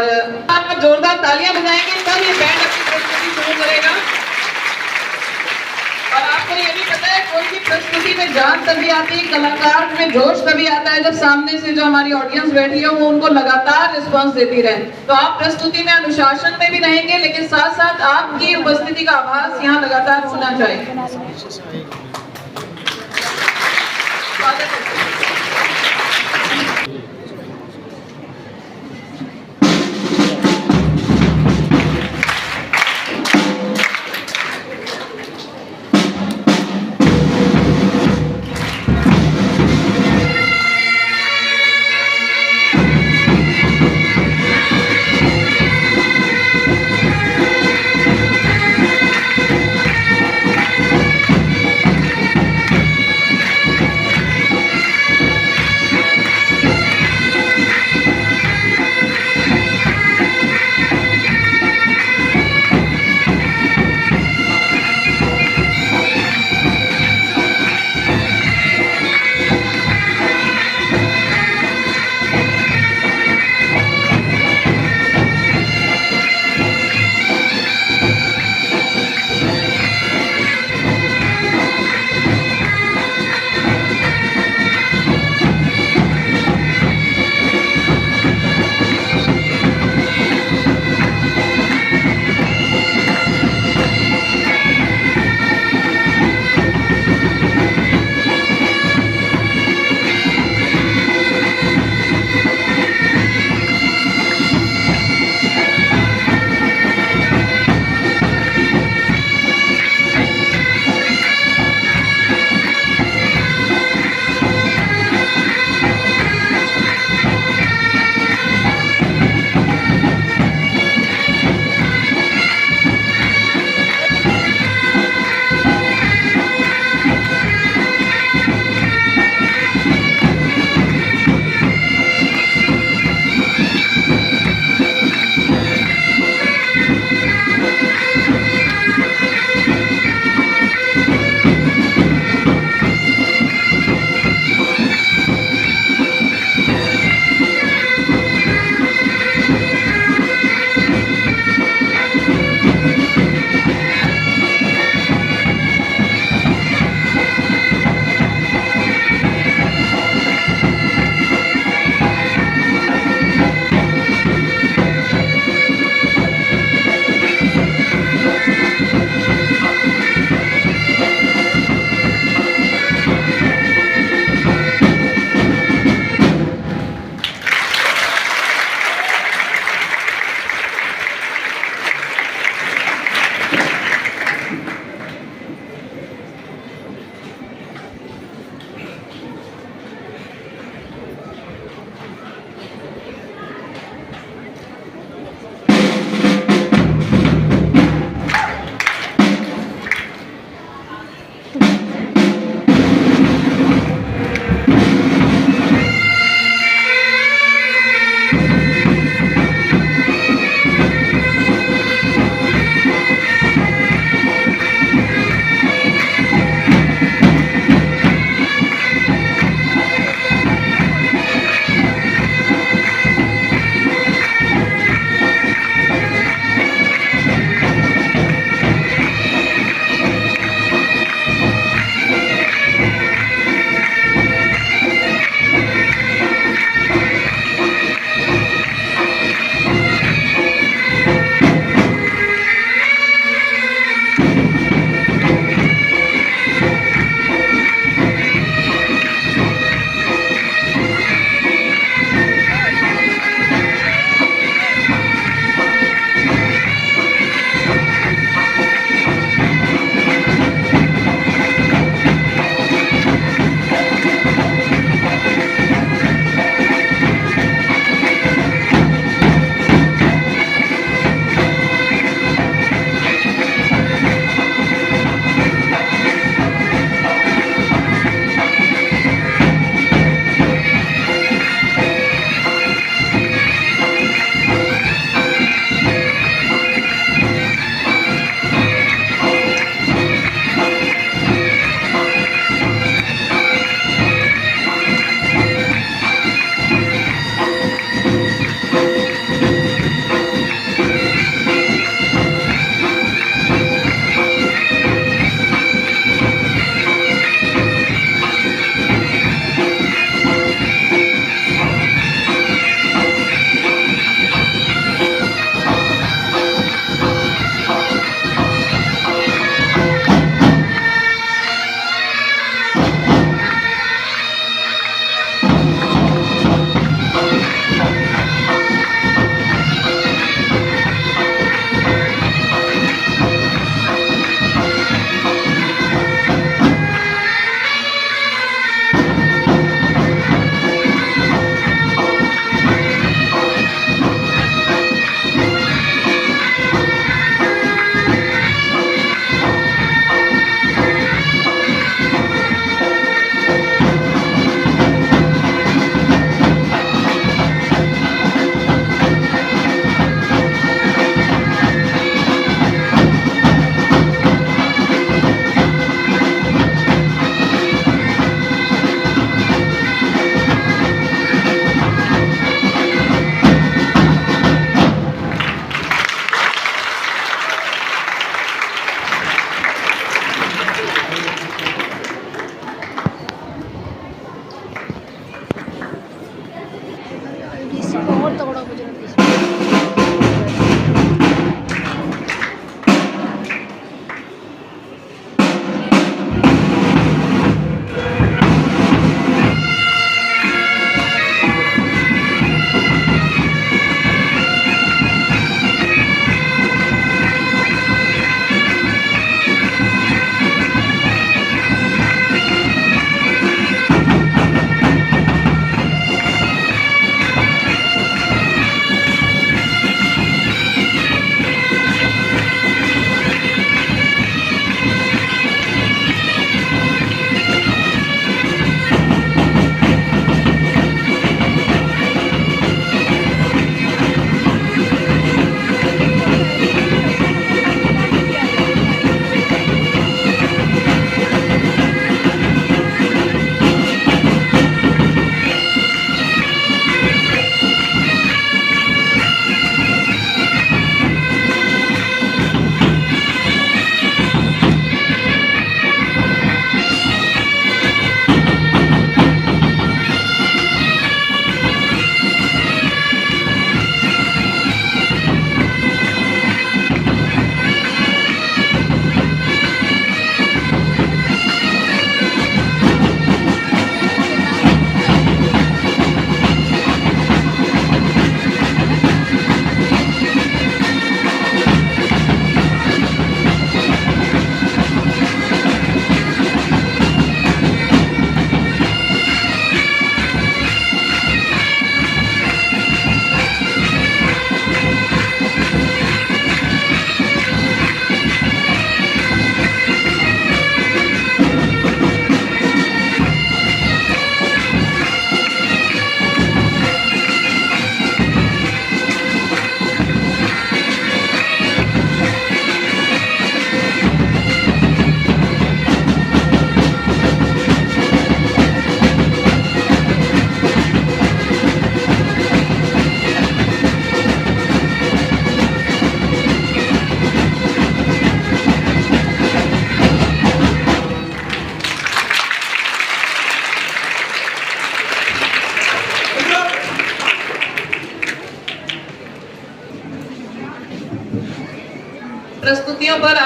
आप जोरदार तालियां बजाएंगे तब ये बैंड अपनी प्रस्तुति शुरू करेगा। और आपको ये भी पता है, कोई भी प्रस्तुति में जान तभी आती है, कलाकार में जोश तभी आता है जब सामने से जो हमारी ऑडियंस बैठी है वो उनको लगातार रिस्पांस देती रहे। तो आप प्रस्तुति में अनुशासन में भी रहेंगे, लेकिन साथ साथ आपकी उपस्थिति का आभास यहाँ लगातार होना चाहिए।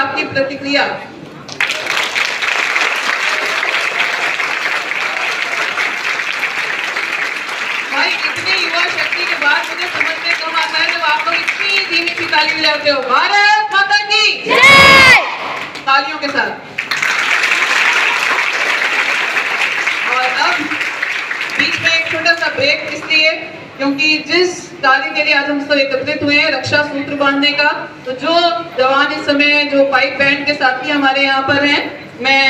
आपकी प्रतिक्रिया। भाई इतने युवा शक्ति के बाद मुझे समझ में कम आता है जब आप लोग इतनी धीमी सी ताली बजाते हो। भारत माता की जय। तालियों के साथ। और अब बीच में एक छोटा सा ब्रेक इसलिए क्योंकि जिस कार्य के लिए आज हम सब एकत्रित हुए हैं, रक्षा सूत्र बांधने का, तो जो जवान इस समय जो पाइप बैंड के साथी हमारे यहाँ पर हैं, मैं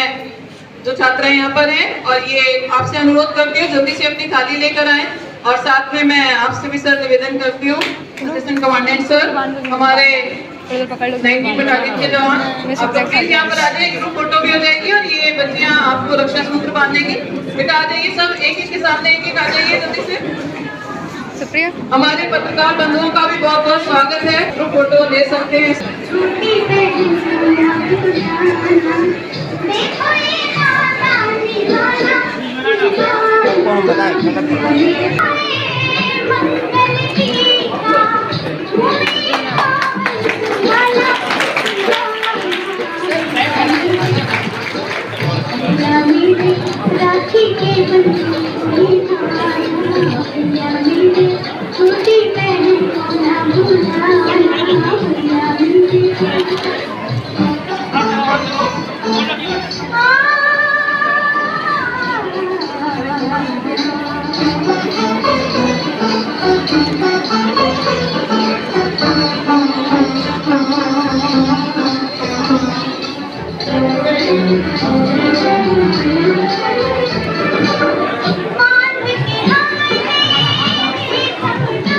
जो छात्राएं यहाँ पर हैं, और ये आपसे अनुरोध करती हूँ जल्दी से अपनी थाली लेकर आए। और साथ में मैं आपसे भी सर निवेदन करती हूँ, असिस्टेंट कमांडेंट सर, हमारे 90 बटालियन के जवान, आप लोग प्लीज यहाँ पर आ जाइए, ग्रुप फोटो भी हो जाएगी और ये बच्चियाँ आपको रक्षा सूत्र बांधेंगी। बेटा आ जाइए सब, एक के सामने एक आ जाइए जल्दी से। सुप्रिया, हमारे पत्रकार बंधुओं का भी बहुत बहुत स्वागत है, ग्रुप फोटो ले सकते हैं। राखी के छोटी बहन को ना भूलना।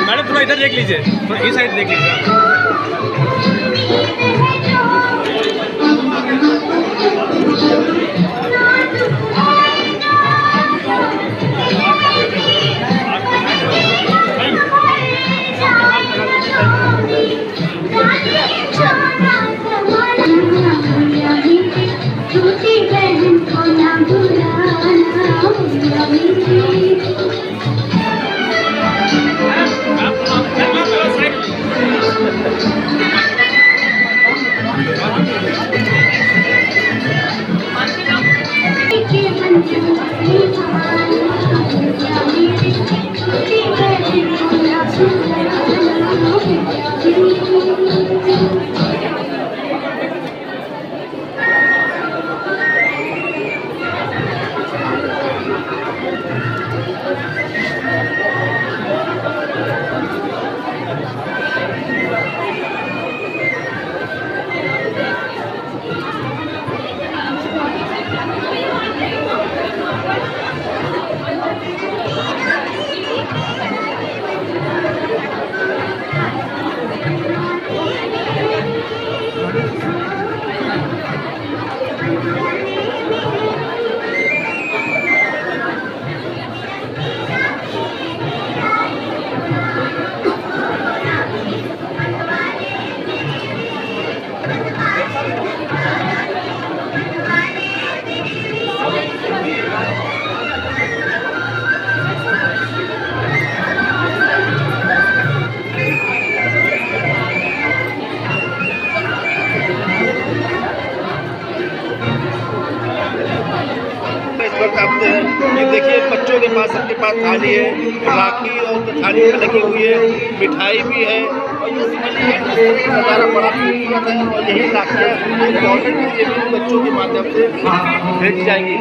मैडम थोड़ा इधर देख लीजिए, थोड़ा इस साइड देख लीजिए। छोटी बहन को ना भुलाना। ये देखिए बच्चों के पास, सबके पास थाली है, राखी और थाली में लगी हुई है, मिठाई भी है और ये नज़ारा बड़ा खूबसूरत है। और यही राखियाँ गवर्नमेंट के लिए भी बच्चों के माध्यम से भेजी जाएंगी।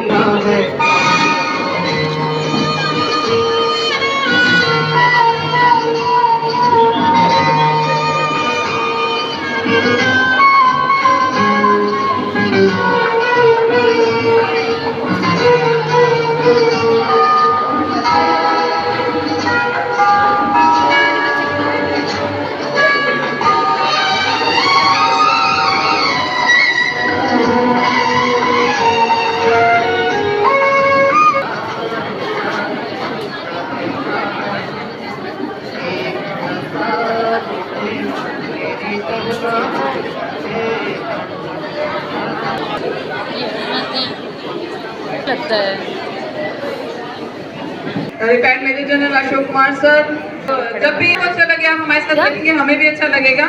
लगता है retired major general Ashok Kumar sir, जब भी आपको अच्छा लगे आप हमारे साथ मिलेंगे, हमें भी अच्छा लगेगा।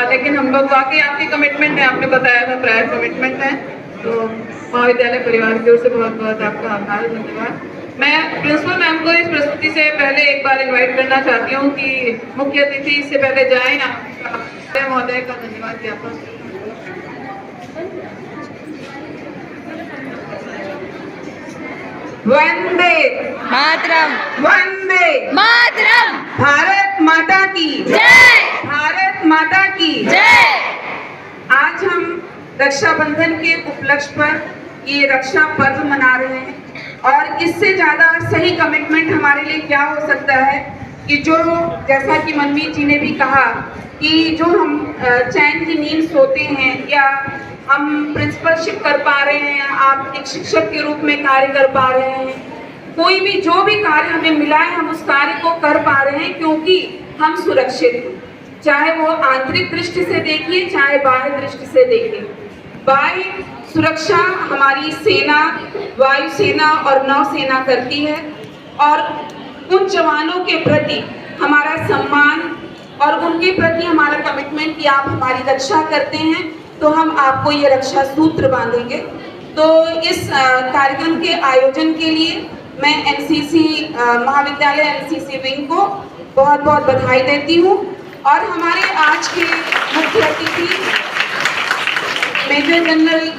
लेकिन हम लोग वाकई आपकी कमिटमेंट है, आपने बताया था प्रायर कमिटमेंट है, तो महाविद्यालय परिवार की ओर से बहुत बहुत आपका आभार, धन्यवाद। मैं प्रिंसिपल मैम को इस प्रस्तुति से पहले एक बार इनवाइट करना चाहती हूँ कि मुख्य अतिथि से पहले जाए ना, महोदय का धन्यवाद ज्ञापन। वंदे मातरम, वंदे मातरम, भारत माता की जय, भारत माता की जय। आज हम रक्षाबंधन के उपलक्ष्य पर ये रक्षा पर्व मना रहे हैं, और इससे ज्यादा सही कमिटमेंट हमारे लिए क्या हो सकता है कि जो, जैसा कि मनमीत जी ने भी कहा कि जो हम चैन की नींद सोते हैं या हम प्रिंसिपलशिप कर पा रहे हैं, आप एक शिक्षक के रूप में कार्य कर पा रहे हैं, कोई भी जो भी कार्य हमें मिला है हम उस कार्य को कर पा रहे हैं क्योंकि हम सुरक्षित हैं। चाहे वो आंतरिक दृष्टि से देखिए, चाहे बाह्य दृष्टि से देखिए। बाह्य सुरक्षा हमारी सेना, वायुसेना और नौसेना करती है, और उन जवानों के प्रति हमारा सम्मान और उनके प्रति हमारा कमिटमेंट कि आप हमारी रक्षा करते हैं, तो हम आपको ये रक्षा सूत्र बांधेंगे। तो इस कार्यक्रम के आयोजन के लिए मैं एनसीसी महाविद्यालय एनसीसी विंग को बहुत बहुत बधाई देती हूँ, और हमारे आज के मुख्य अतिथि मेजर जनरल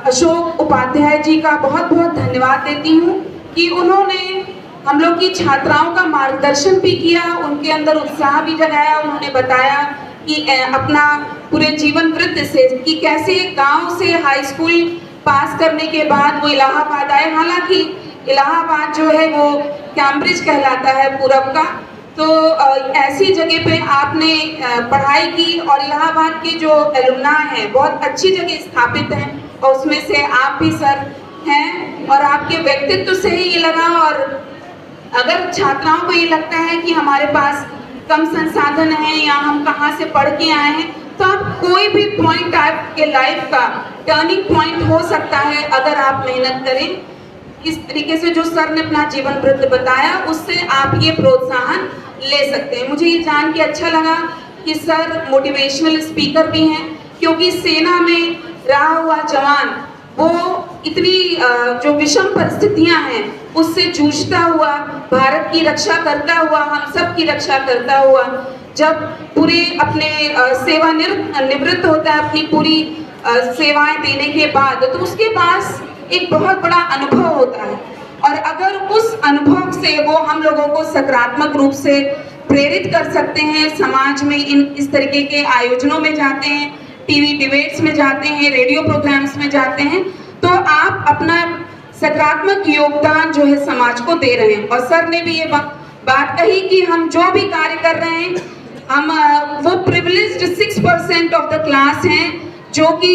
अशोक उपाध्याय जी का बहुत बहुत धन्यवाद देती हूँ कि उन्होंने हम लोग की छात्राओं का मार्गदर्शन भी किया, उनके अंदर उत्साह भी जगाया। उन्होंने बताया कि अपना पूरे जीवन वृत्त से कि कैसे गांव से हाई स्कूल पास करने के बाद वो इलाहाबाद आए। हालांकि इलाहाबाद जो है वो कैम्ब्रिज कहलाता है पूरब का, तो ऐसी जगह पे आपने पढ़ाई की, और इलाहाबाद के जो एलुमना हैं बहुत अच्छी जगह स्थापित हैं, और उसमें से आप भी सर हैं, और आपके व्यक्तित्व से ही ये लगा। और अगर छात्राओं को ये लगता है कि हमारे पास कम संसाधन है या हम कहाँ से पढ़ के आए हैं, तो आप कोई भी पॉइंट आपके लाइफ का टर्निंग पॉइंट हो सकता है अगर आप मेहनत करें। इस तरीके से जो सर ने अपना जीवन वृत्त बताया, उससे आप ये प्रोत्साहन ले सकते हैं। मुझे ये जान के अच्छा लगा कि सर मोटिवेशनल स्पीकर भी हैं, क्योंकि सेना में रहा हुआ जवान वो इतनी जो विषम परिस्थितियां हैं उससे जूझता हुआ, भारत की रक्षा करता हुआ, हम सब की रक्षा करता हुआ, जब पूरे अपने सेवा निवृत्त होता है अपनी पूरी सेवाएं देने के बाद, तो उसके पास एक बहुत बड़ा अनुभव होता है। और अगर उस अनुभव से वो हम लोगों को सकारात्मक रूप से प्रेरित कर सकते हैं, समाज में इस तरीके के आयोजनों में जाते हैं, टीवी डिबेट्स में जाते हैं, रेडियो प्रोग्राम्स में जाते हैं, तो आप अपना सकारात्मक योगदान जो है समाज को दे रहे हैं। और सर ने भी ये बात कही कि हम जो भी कार्य कर रहे हैं, हम वो प्रिविलेज्ड 6% ऑफ द क्लास हैं जो कि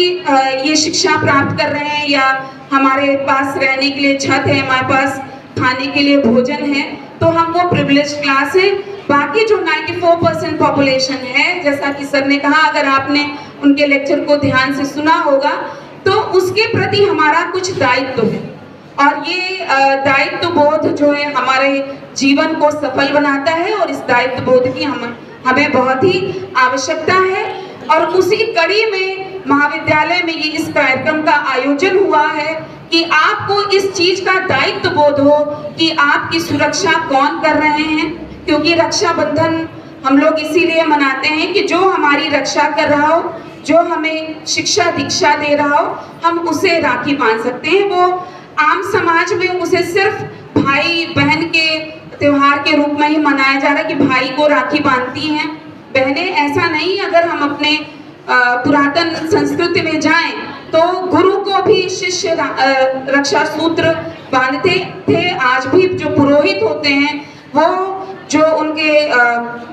ये शिक्षा प्राप्त कर रहे हैं, या हमारे पास रहने के लिए छत है, हमारे पास खाने के लिए भोजन है, तो हम वो प्रिविलेज्ड क्लास है। बाकी जो 94% पॉपुलेशन है, जैसा कि सर ने कहा, अगर आपने उनके लेक्चर को ध्यान से सुना होगा, तो उसके प्रति हमारा कुछ दायित्व है, और ये दायित्व बोध जो है हमारे जीवन को सफल बनाता है, और इस दायित्व बोध की हमें बहुत ही आवश्यकता है। और उसी कड़ी में महाविद्यालय में ये इस कार्यक्रम का आयोजन हुआ है कि आपको इस चीज का दायित्व बोध हो कि आपकी सुरक्षा कौन कर रहे हैं, क्योंकि रक्षाबंधन हम लोग इसीलिए मनाते हैं कि जो हमारी रक्षा कर रहा हो, जो हमें शिक्षा दीक्षा दे रहा हो, हम उसे राखी बांध सकते हैं। वो आम समाज में उसे सिर्फ भाई बहन के त्योहार के रूप में ही मनाया जा रहा है कि भाई को राखी बांधती हैं बहनें, ऐसा नहीं। अगर हम अपने पुरातन संस्कृति में जाएं तो गुरु को भी शिष्य रक्षा सूत्र बांधते थे। आज भी जो पुरोहित होते हैं, वो जो उनके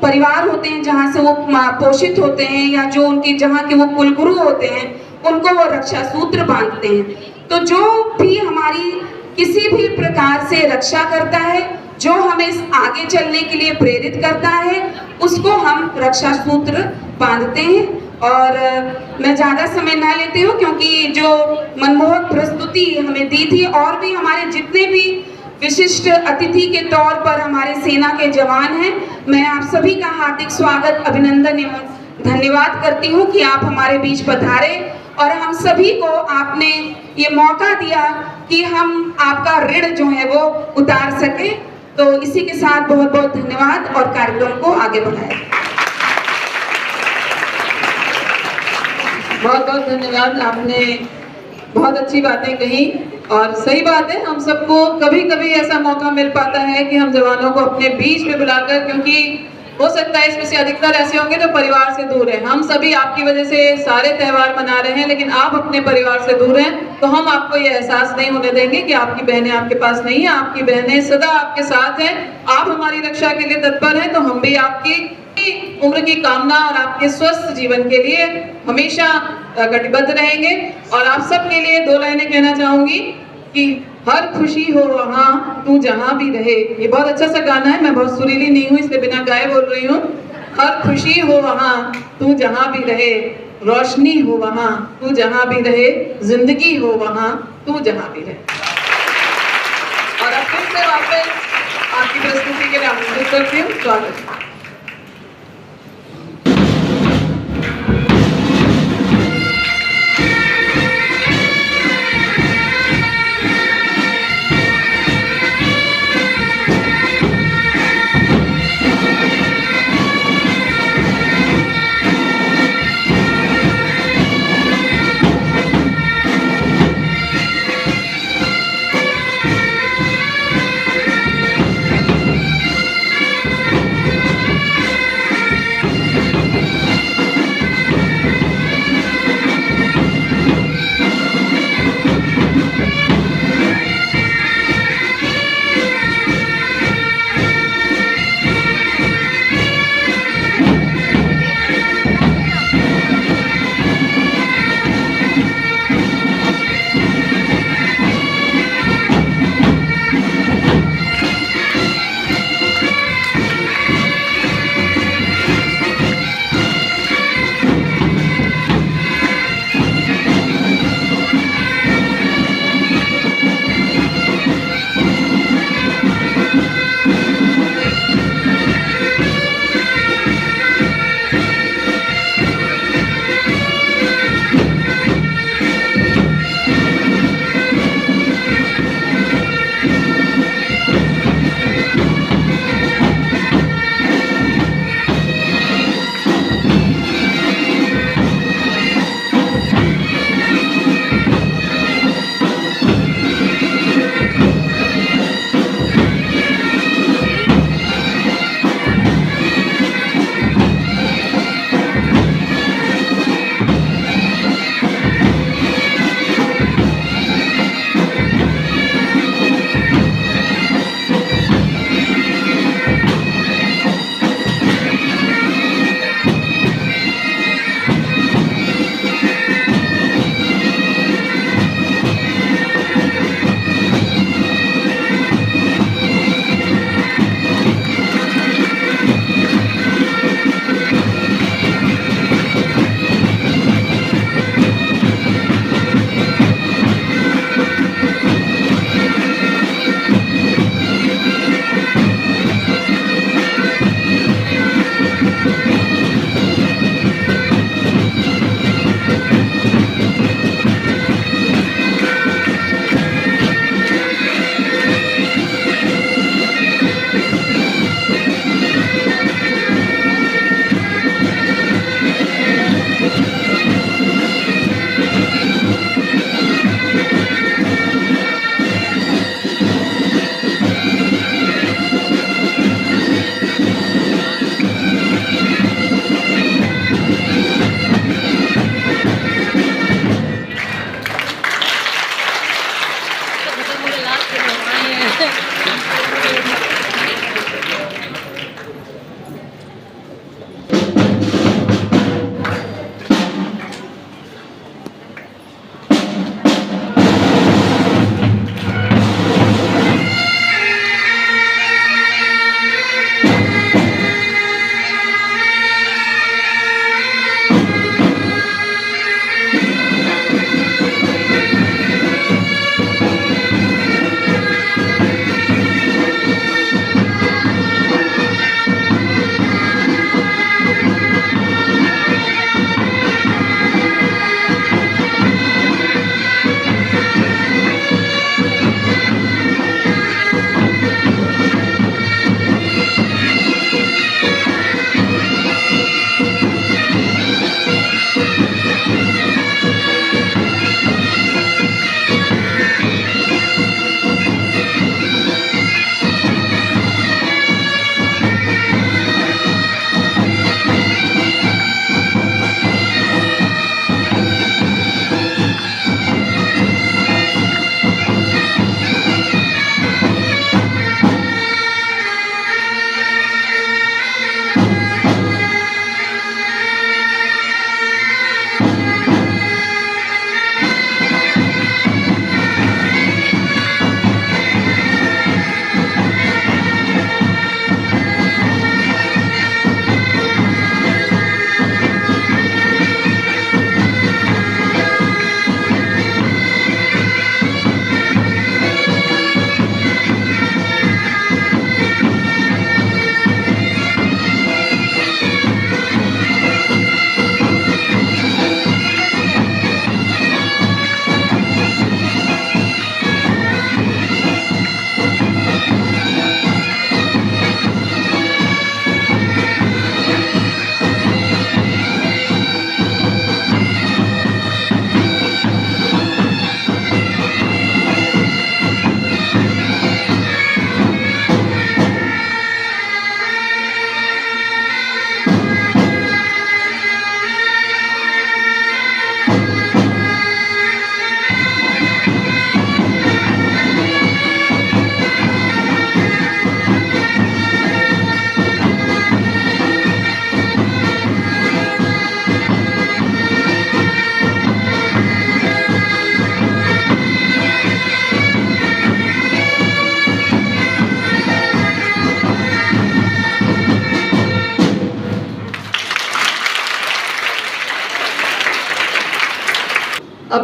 परिवार होते हैं जहाँ से वो पोषित होते हैं, या जो उनके जहाँ के वो कुलगुरु होते हैं, उनको वो रक्षा सूत्र बांधते हैं। तो जो भी हमारी किसी भी प्रकार से रक्षा करता है, जो हमें आगे चलने के लिए प्रेरित करता है, उसको हम रक्षा सूत्र बांधते हैं। और मैं ज़्यादा समय ना लेती हूँ, क्योंकि जो मनमोहक प्रस्तुति हमें दी थी, और भी हमारे जितने भी विशिष्ट अतिथि के तौर पर हमारे सेना के जवान हैं। मैं आप सभी का हार्दिक स्वागत, अभिनंदन एवं धन्यवाद करती हूं कि आप हमारे बीच पधारे और हम सभी को आपने ये मौका दिया कि हम आपका ऋण जो है वो उतार सके। तो इसी के साथ बहुत बहुत धन्यवाद और कार्यक्रम को आगे बढ़ाएं। बहुत बहुत धन्यवाद, आपने बहुत अच्छी बातें कही और सही बात है, हम सबको कभी कभी ऐसा मौका मिल पाता है कि हम जवानों को अपने बीच में बुलाकर, क्योंकि हो सकता है इसमें से अधिकतर ऐसे होंगे जो परिवार से दूर हैं। हम सभी आपकी वजह से सारे त्यौहार मना रहे हैं, लेकिन आप अपने परिवार से दूर हैं, तो हम आपको ये एहसास नहीं होने देंगे कि आपकी बहनें आपके पास नहीं है। आपकी बहनें सदा आपके साथ हैं, आप हमारी रक्षा के लिए तत्पर हैं, तो हम भी आपकी उम्र की कामना और आपके स्वस्थ जीवन के लिए हमेशा कटिबद्ध रहेंगे। और आप सबके लिए 2 लाइनें कहना चाहूंगी कि हर खुशी हो वहाँ तू जहाँ भी रहे। ये बहुत अच्छा सा गाना है, मैं बहुत सुरीली नहीं हूँ इसलिए बिना गाए बोल रही हूँ। हर खुशी हो वहाँ तू जहाँ भी रहे, रोशनी हो वहाँ तू जहाँ भी रहे, जिंदगी हो वहाँ तू जहाँ भी रहे। और अब फिर से वापस आपकी प्रस्तुति के लिए आमंत्रित करती हूँ। स्वागत।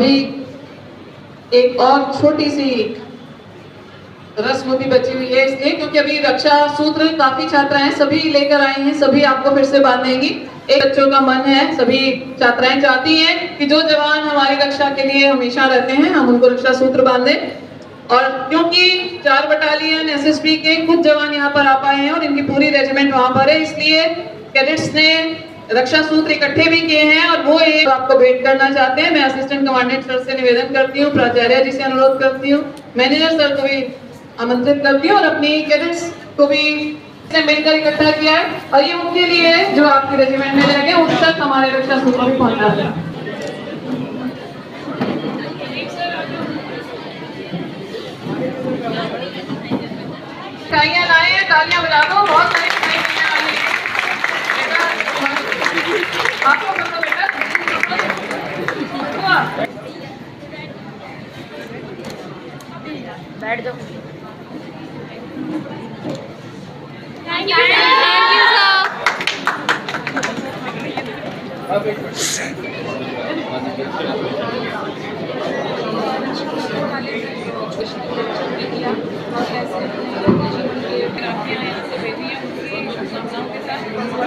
अभी एक और छोटी सी रस्म भी बची हुई है, इसलिए क्योंकि अभी रक्षा सूत्र काफी छात्राएं सभी लेकर आई हैं, सभी आपको फिर से बांधेंगी। एक बच्चों का मन है, सभी छात्राएं चाहती हैं कि जो जवान हमारी रक्षा के लिए हमेशा रहते हैं हम उनको रक्षा सूत्र बांधें। और क्योंकि 4 बटालियन एसएसबी के कुछ जवान यहाँ पर आ पाए हैं और इनकी पूरी रेजिमेंट वहां पर है, इसलिए कैडेट्स ने रक्षा सूत्र इकट्ठे भी किए हैं और वो एक आपको भेंट करना चाहते हैं। मैं असिस्टेंट कमांडेंट सर से निवेदन करती हूँ, प्राचार्य जी से अनुरोध करती हूँ, मैनेजर सर को भी आमंत्रित करती हूँ और अपनी कैडेट्स को भी मिलकर इकट्ठा किया है और ये उनके लिए है जो आपकी रेजिमेंट में रह गए, उन तक हमारे रक्षा सूत्र भी पहुंचा है। मिठाइयाँ लाए हैं, तालियां बजा दो, बहुत सारी मिठाइयाँ आई हैं। आपको सबको बेटा बैठ जाओ। Thank you sir.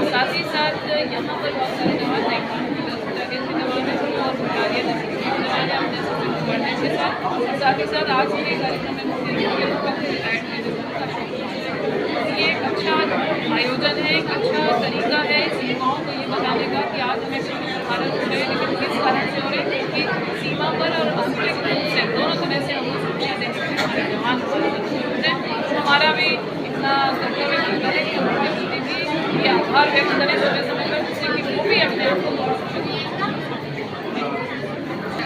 साथ ही साथ यहाँ पर बहुत सारे जवान साथ ही साथ आज के कार्यक्रम में ये एक अच्छा आयोजन है, एक अच्छा तरीका है इस युवाओं को ये बताने का कि आज हमें भारत हो रहे हैं, लेकिन किस कारण से हो रहे हैं, क्योंकि सीमा पर और आंतरिक रूप से दोनों तरह से हम सूचना देने के हमारे जवान हमारा भी इतना कर्तव्य बनता है कि हमारे प्रति भी ये आभार व्यक्त करें समय समय पर, जिससे कि वो भी अपने आप को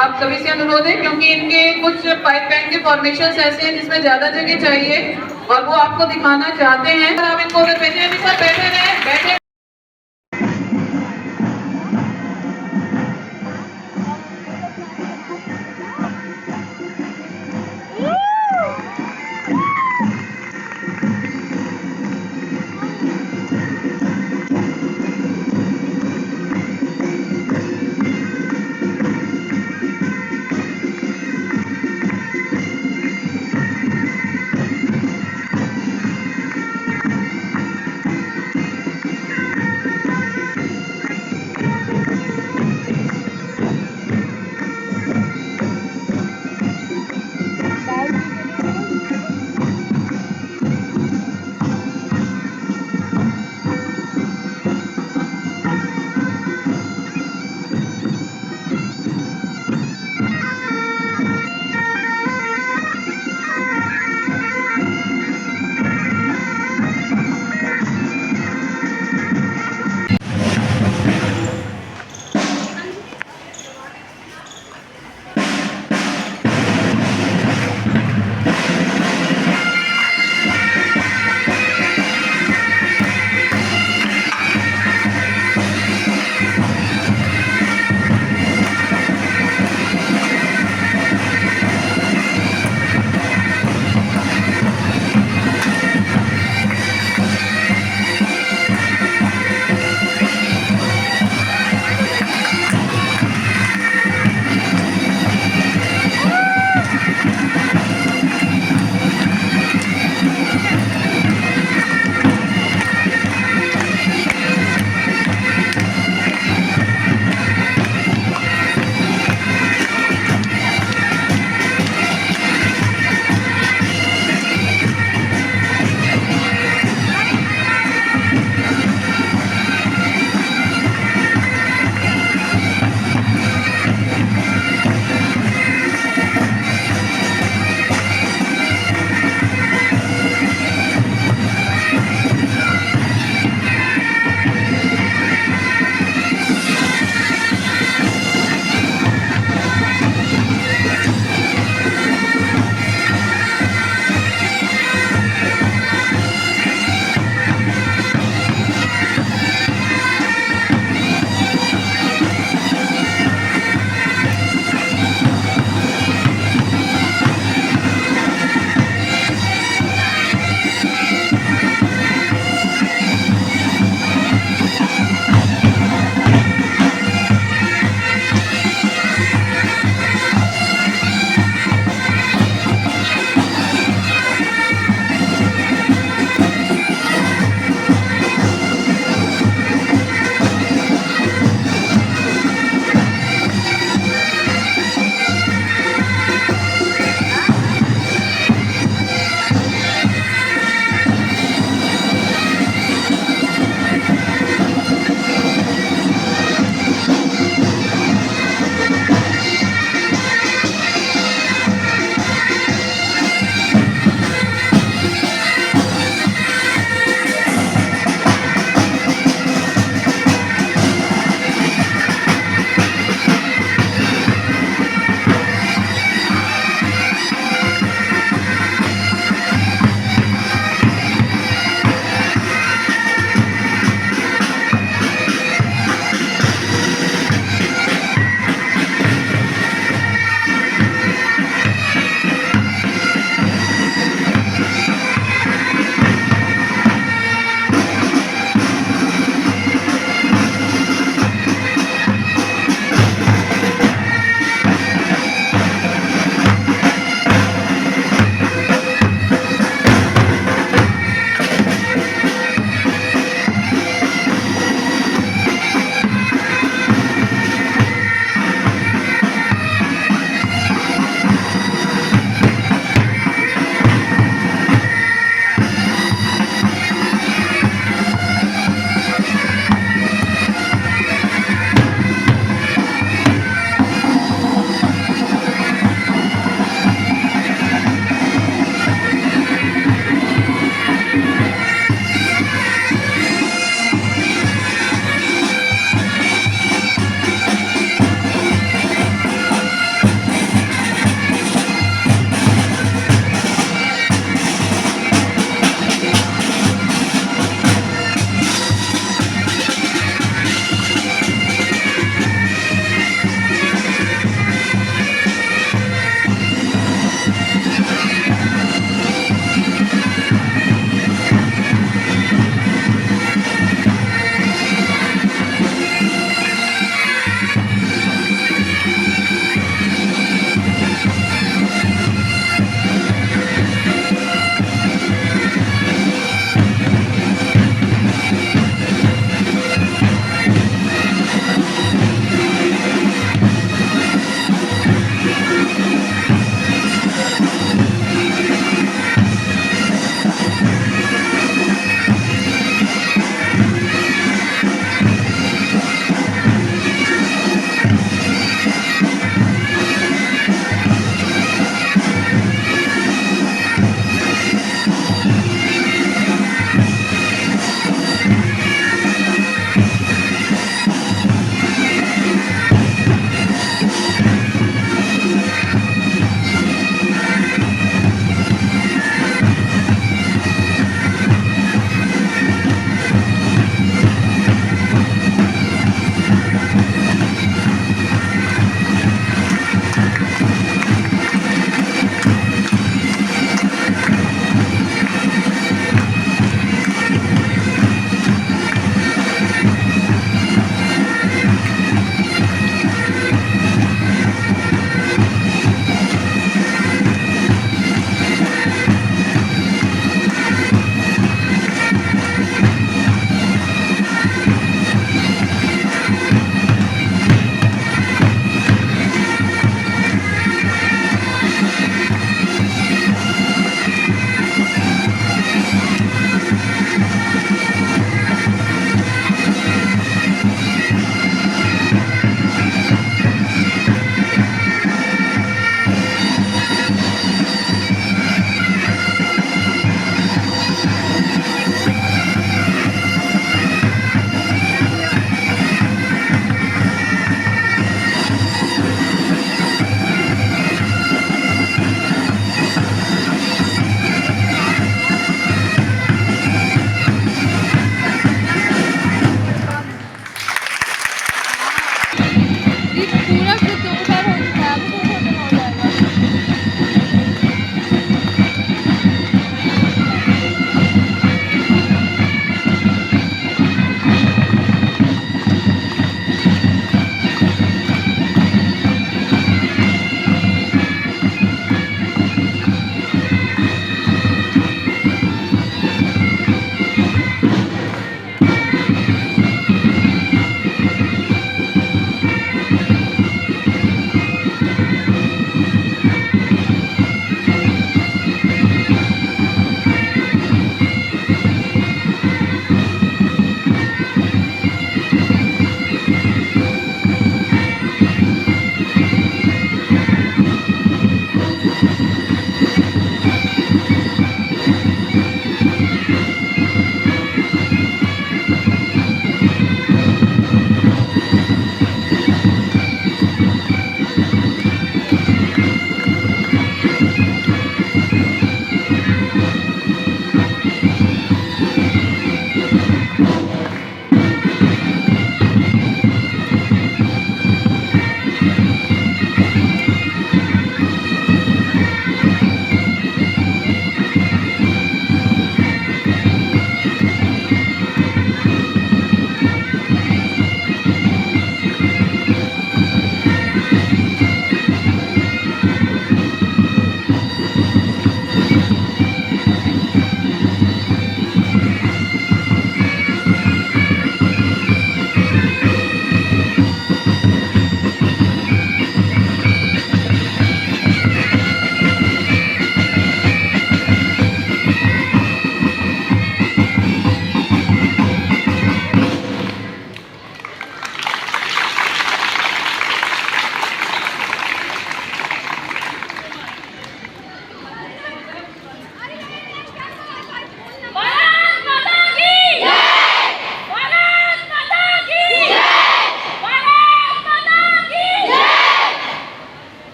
आप सभी से अनुरोध है, क्योंकि इनके कुछ पाइप बैंक के फॉर्मेशंस ऐसे हैं जिसमें ज्यादा जगह चाहिए और वो आपको दिखाना चाहते हैं। आप इनको अगर बैठे अभी सब बैठे रहे, बैठे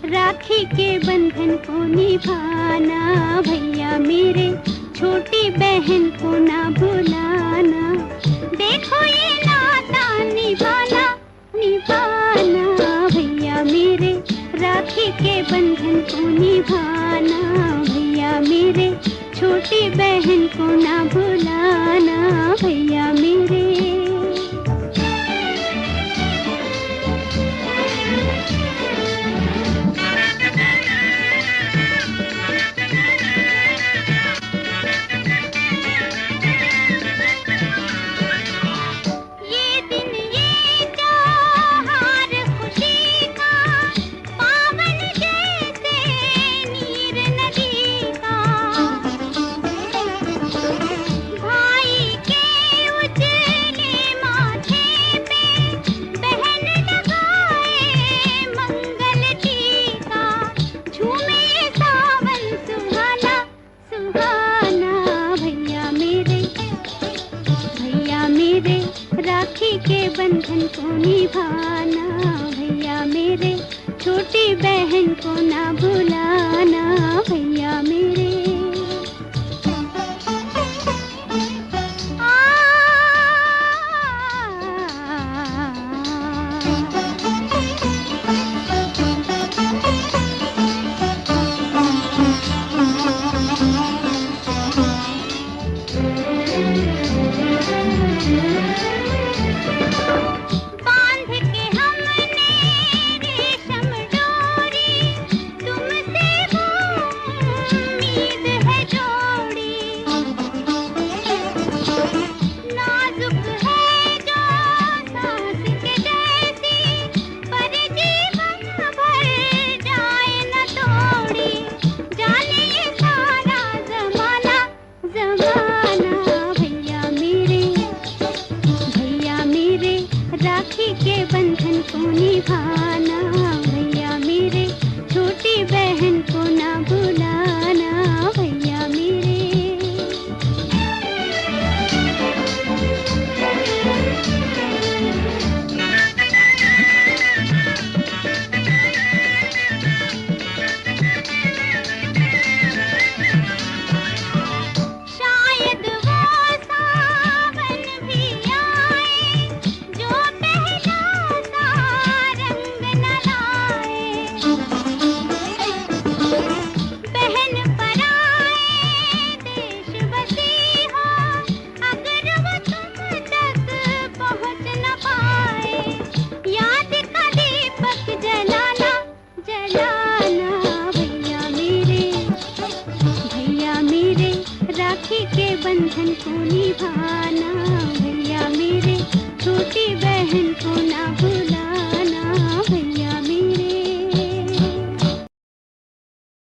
राखी के बंधन को निभाना, भैया मेरे छोटी बहन को ना भुलाना। देखो ये नाता निभाना निभाना, भैया मेरे राखी के बंधन को निभाना, भैया मेरे छोटी बहन को ना भुलाना, भैया मेरे। राखी के बंधन को निभाना, भैया मेरे छोटी बहन को ना भुला।